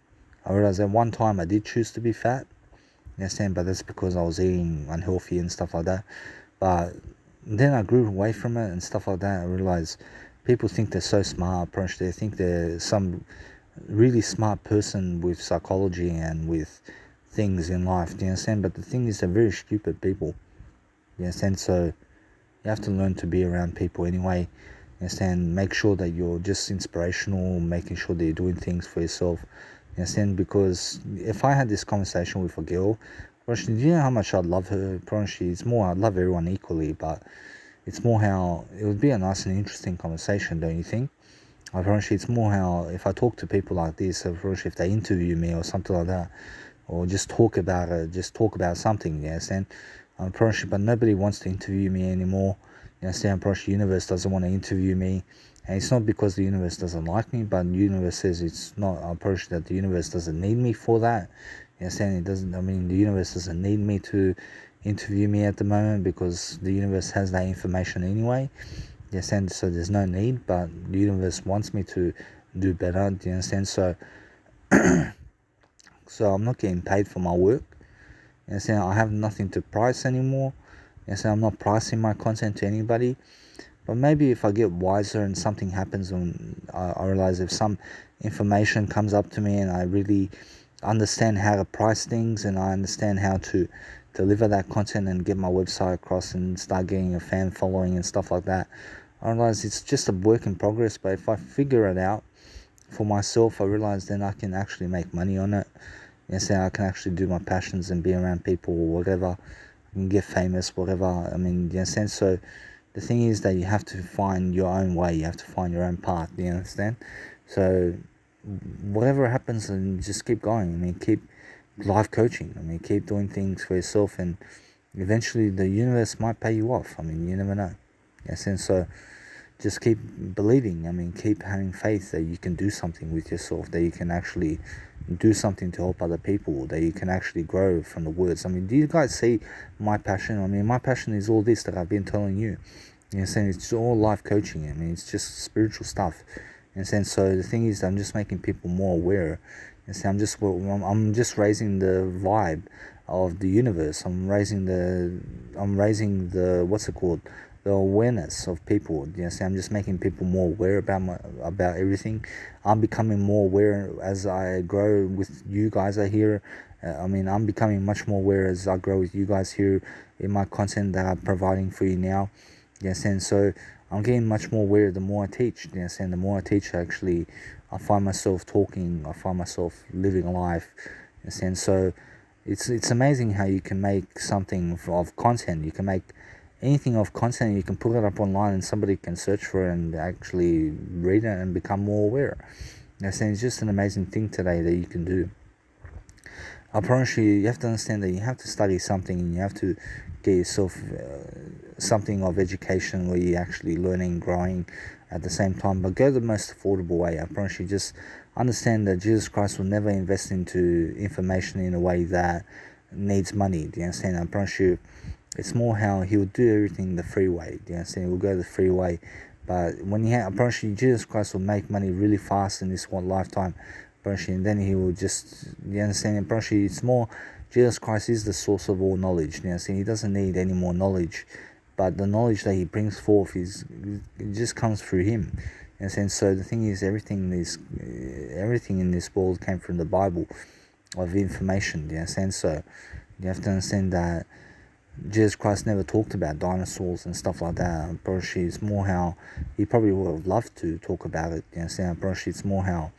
I realized at one time I did choose to be fat. You understand? But that's because I was eating unhealthy and stuff like that. But then I grew away from it and stuff like that. I realized people think they're so smart. They think they're some really smart person with psychology and with things in life. Do you understand? But the thing is, they're very stupid people. You understand? So you have to learn to be around people anyway. You understand? Make sure that you're just inspirational, making sure that you're doing things for yourself. You understand? Because if I had this conversation with a girl, do you know how much I'd love her? It's more, I'd love everyone equally, but it's more how it would be a nice and interesting conversation, don't you think? It's more how if I talk to people like this, if they interview me or something like that, or just talk about it, just talk about something, you understand? But nobody wants to interview me anymore. You understand? The universe doesn't want to interview me. And it's not because the universe doesn't like me, but the universe says it's not that the universe doesn't need me for that. You understand? It doesn't, I mean, the universe doesn't need me to interview me at the moment because the universe has that information anyway. You understand? So there's no need, but the universe wants me to do better. Do you understand? So I'm not getting paid for my work. You understand? I have nothing to price anymore. You understand? I'm not pricing my content to anybody. But maybe if I get wiser and something happens and I realize if some information comes up to me and I really understand how to price things and I understand how to deliver that content and get my website across and start getting a fan following and stuff like that, I realize it's just a work in progress. But if I figure it out for myself, I realize then I can actually make money on it. You know, I can actually do my passions and be around people or whatever. I can get famous, whatever. I mean, you understand? So the thing is that you have to find your own way. You have to find your own path. Do you understand? So whatever happens, and just keep going. I mean, keep life coaching. I mean, keep doing things for yourself, and eventually the universe might pay you off. I mean, you never know. Yes, and so just keep believing. I mean, keep having faith that you can do something with yourself, that you can actually do something to help other people, that you can actually grow from the words. I mean, do you guys see my passion? I mean, my passion is all this that I've been telling you. You know, saying it's all life coaching. I mean, it's just spiritual stuff. And so the thing is, I'm just making people more aware. And so I'm just raising the vibe of the universe. I'm raising the what's it called? The awareness of people. You know, I'm just making people more aware about everything. I'm becoming more aware as I grow with you guys are here. I mean, I'm becoming much more aware as I grow with you guys here in my content that I'm providing for you now. Yes, and so I'm getting much more aware the more I teach. Yes, and the more I teach, actually, I find myself talking. I find myself living a life. Yes, and so it's amazing how you can make something of content. You can make anything of content. You can put it up online, and somebody can search for it and actually read it and become more aware. Yes, and it's just an amazing thing today that you can do. I promise you have to understand that you have to study something and you have to get yourself something of education where you're actually learning, growing, at the same time, but go the most affordable way. I promise you, just understand that Jesus Christ will never invest into information in a way that needs money. Do you understand? I promise you, it's more how he will do everything the free way. Do you understand? He will go the free way. But when I promise you, Jesus Christ will make money really fast in this one lifetime. I promise you, and then he will just, you understand? I promise you, it's more, Jesus Christ is the source of all knowledge. You understand? He doesn't need any more knowledge. But the knowledge that he brings forth it just comes through him. You understand? So the thing is, everything in this world came from the Bible of information. Do you understand? So you have to understand that Jesus Christ never talked about dinosaurs and stuff like that. Probably it's more how he probably would have loved to talk about it. You understand? Probably it's more how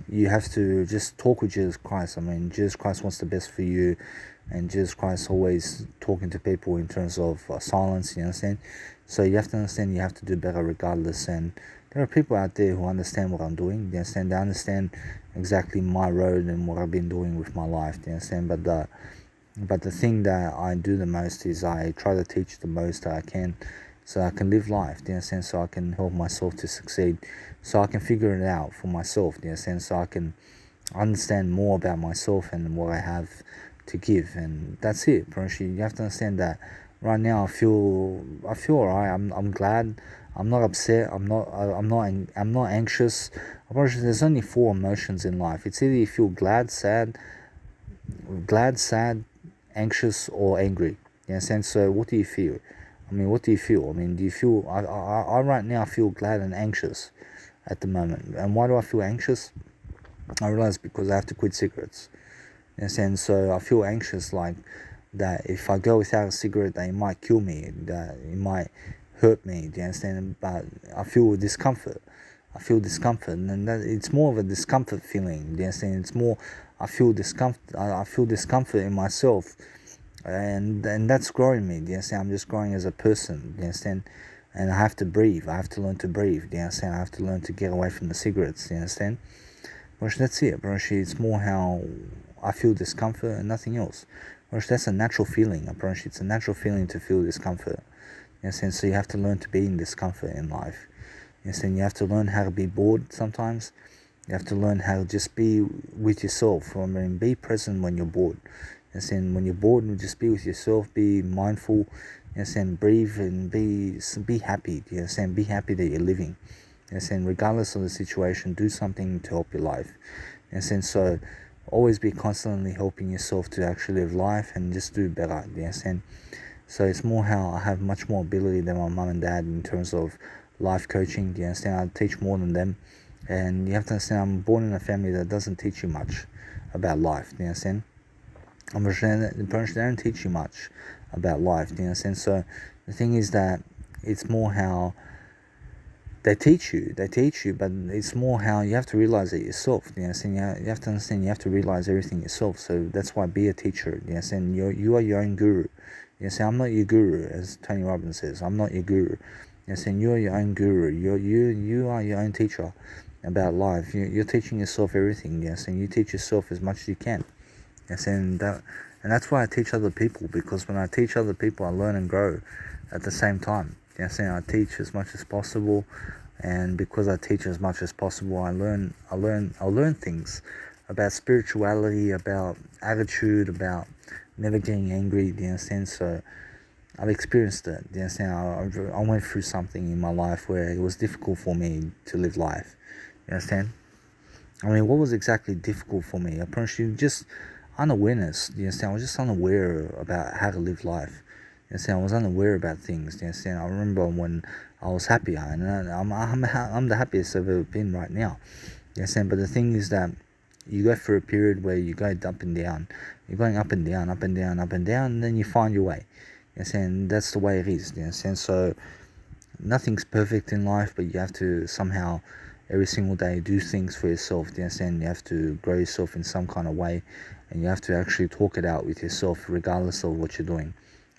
you have to just talk with Jesus Christ. I mean, Jesus Christ wants the best for you, and Jesus Christ always talking to people in terms of silence. You understand? So you have to understand you have to do better regardless. And there are people out there who understand what I'm doing. You understand? They understand exactly my road and what I've been doing with my life. You understand? But the thing that I do the most is I try to teach the most that I can, so I can live life. Do you understand? So I can help myself to succeed, so I can figure it out for myself. Do you understand? So I can understand more about myself and what I have to give, and that's it. You have to understand that right now I feel alright. I'm glad. I'm not upset. I'm not anxious. There's only 4 emotions in life. It's either you feel glad, sad, anxious, or angry. You understand? So what do you feel? I mean, what do you feel? I mean, do you feel? I right now feel glad and anxious at the moment. And why do I feel anxious? I realize because I have to quit cigarettes. You understand? So I feel anxious, like that if I go without a cigarette, that it might kill me, that it might hurt me. Do you understand? But I feel discomfort. And that it's more of a discomfort feeling. Do you understand? It's more, I feel discomfort. I feel discomfort in myself, and that's growing me. Do you understand? I'm just growing as a person. Do you understand? And I have to breathe. I have to learn to breathe. Do you understand? I have to learn to get away from the cigarettes. Do you understand? But that's it, bro. It's more how I feel discomfort and nothing else. Bro, that's a natural feeling. Apparently, it's a natural feeling to feel discomfort. You understand? So you have to learn to be in discomfort in life. You understand? You have to learn how to be bored sometimes. You have to learn how to just be with yourself. I mean, be present when you're bored. You understand? When you're bored, just be with yourself. Be mindful. You understand? Breathe and be happy. You understand? Be happy that you're living. You understand? Regardless of the situation, do something to help your life. You understand? So always be constantly helping yourself to actually live life and just do better. You understand? So it's more how I have much more ability than my mum and dad in terms of life coaching. Do you understand? I teach more than them. And you have to understand, I'm born in a family that doesn't teach you much about life. Do you understand? The parents don't teach you much about life. Do you understand? So the thing is that it's more how they teach you, but it's more how you have to realize it yourself. Do you understand? You have to understand, you have to realize everything yourself. So that's why be a teacher. Do you understand? You are your own guru. You understand? I'm not your guru, as Tony Robbins says. I'm not your guru. You understand? You are your own guru. You are your own teacher about life. You're teaching yourself everything. You understand? You teach yourself as much as you can. You understand? And that's why I teach other people, because when I teach other people, I learn and grow at the same time. You understand? I teach as much as possible, and because I teach as much as possible, I learn things about spirituality, about attitude, about never getting angry. Do you understand? So I've experienced it. Do you understand? I went through something in my life where it was difficult for me to live life. You understand? I mean, what was exactly difficult for me? Apparently, just unawareness. Do you understand? I was just unaware about how to live life. You understand? I was unaware about things. Do you understand? I remember when I was happier, and I'm the happiest I've ever been right now. You understand? But the thing is that you go through a period where you go up and down. You're going up and down, up and down, up and down, and then you find your way. You understand? That's the way it is. You understand? So nothing's perfect in life, but you have to somehow every single day do things for yourself. Do you understand? You have to grow yourself in some kind of way, and you have to actually talk it out with yourself regardless of what you're doing.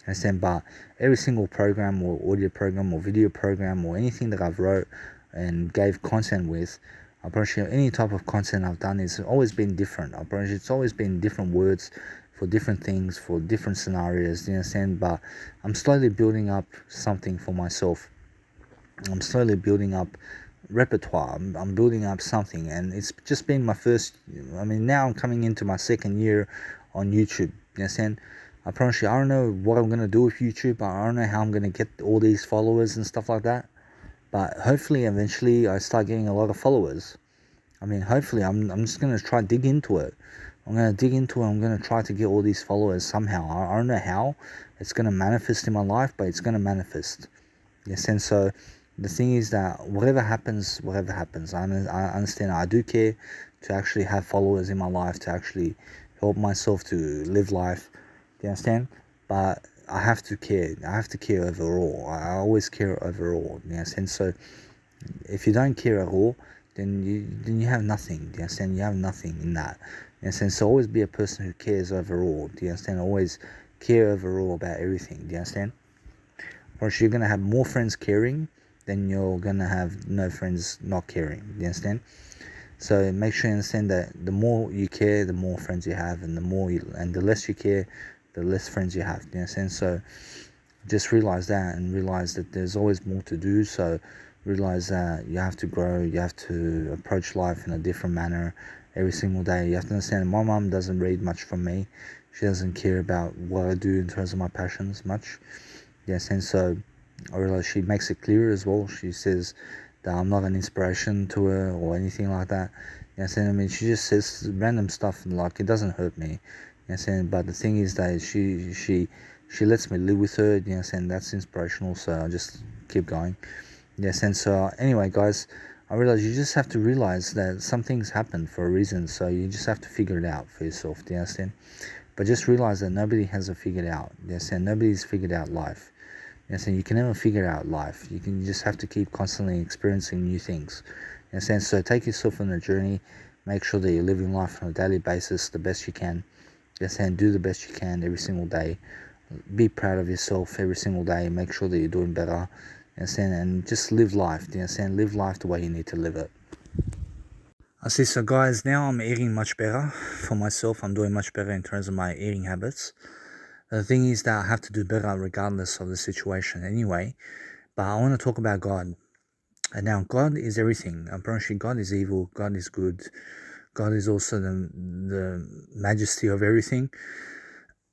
Understand? But every single program or audio program or video program or anything that I've wrote and gave content with, I appreciate any type of content I've done is always been different. I appreciate it's always been different words for different things, for different scenarios. Do you understand? But I'm slowly building up something for myself. I'm slowly building up repertoire. I'm building up something, and it's just been my first. I mean, now I'm coming into my second year on YouTube. You understand? I promise you, I don't know what I'm gonna do with YouTube. I don't know how I'm gonna get all these followers and stuff like that. But hopefully, eventually, I start getting a lot of followers. I mean, hopefully, I'm just gonna try dig into it. I'm gonna dig into it. I'm gonna try to get all these followers somehow. I don't know how it's gonna manifest in my life, but it's gonna manifest. Yes, and so the thing is that whatever happens, I understand. I do care to actually have followers in my life, to actually help myself to live life. Do you understand? But I have to care. I have to care overall. I always care overall. Do you understand? So if you don't care at all, then you have nothing. Do you understand? You have nothing in that. Do you understand? So always be a person who cares overall. Do you understand? Always care overall about everything. Do you understand? Or you're gonna have more friends caring than you're gonna have no friends not caring. Do you understand? So make sure you understand that the more you care, the more friends you have, and the less you care, the less friends you have. Do you understand? So just realize that, and realize that there's always more to do. So realize that you have to grow, you have to approach life in a different manner every single day. You have to understand my mom doesn't read much from me. She doesn't care about what I do in terms of my passions much. Yes, and so I realize she makes it clear as well. She says that I'm not an inspiration to her or anything like that. Yes, and I mean, she just says random stuff, and like, it doesn't hurt me. Yes, and but the thing is that she lets me live with her. Yes, and that's inspirational. So I just keep going. Yes, and so anyway, guys, I realize you just have to realize that some things happen for a reason. So you just have to figure it out for yourself. Do you understand? But just realize that nobody has it figured out. Yes, and nobody's figured out life. Yes, and you can never figure out life. You just have to keep constantly experiencing new things. Yes, and so take yourself on a journey. Make sure that you're living life on a daily basis the best you can. Yes, and do the best you can every single day. Be proud of yourself every single day. Make sure that you're doing better. Yes, and just live life. Yes, and live life the way you need to live it. I see. So guys, now I'm eating much better for myself. I'm doing much better in terms of my eating habits. The thing is that I have to do better regardless of the situation anyway. But I want to talk about God. And now, God is everything. I'm pretty sure God is evil. God is good. God is also the majesty of everything.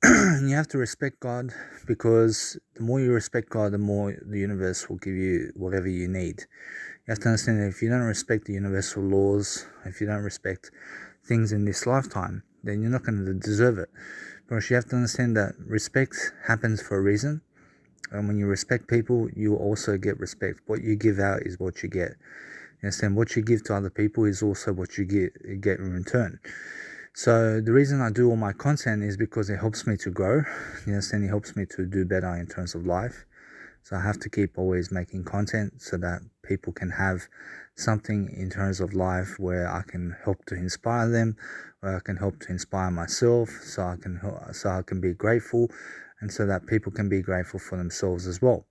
And you have to respect God, because the more you respect God, the more the universe will give you whatever you need. You have to understand that if you don't respect the universal laws, if you don't respect things in this lifetime, then you're not going to deserve it. But you have to understand that respect happens for a reason. And when you respect people, you also get respect. What you give out is what you get. You understand? What you give to other people is also what you get in return. So the reason I do all my content is because it helps me to grow. You understand? It helps me to do better in terms of life. So I have to keep always making content so that people can have something in terms of life where I can help to inspire them, where I can help to inspire myself, so I can be grateful, and so that people can be grateful for themselves as well.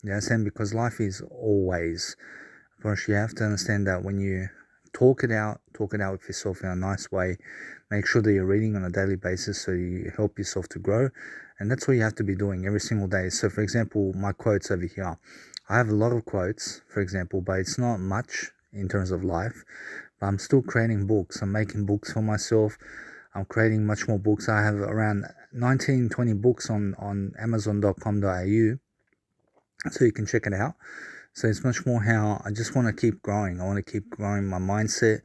You understand? Because life is always, of course, you have to understand that when you talk it out with yourself in a nice way. Make sure that you're reading on a daily basis so you help yourself to grow. And that's what you have to be doing every single day. So for example, my quotes over here. I have a lot of quotes, for example, but it's not much in terms of life. But I'm still creating books. I'm making books for myself. I'm creating much more books. I have around 19, 20 books on amazon.com.au. So you can check it out. So it's much more how I just want to keep growing. I want to keep growing my mindset.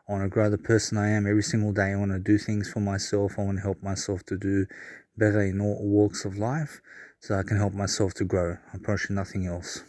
I want to grow the person I am every single day. I want to do things for myself. I want to help myself to do better in all walks of life so I can help myself to grow. I approach nothing else.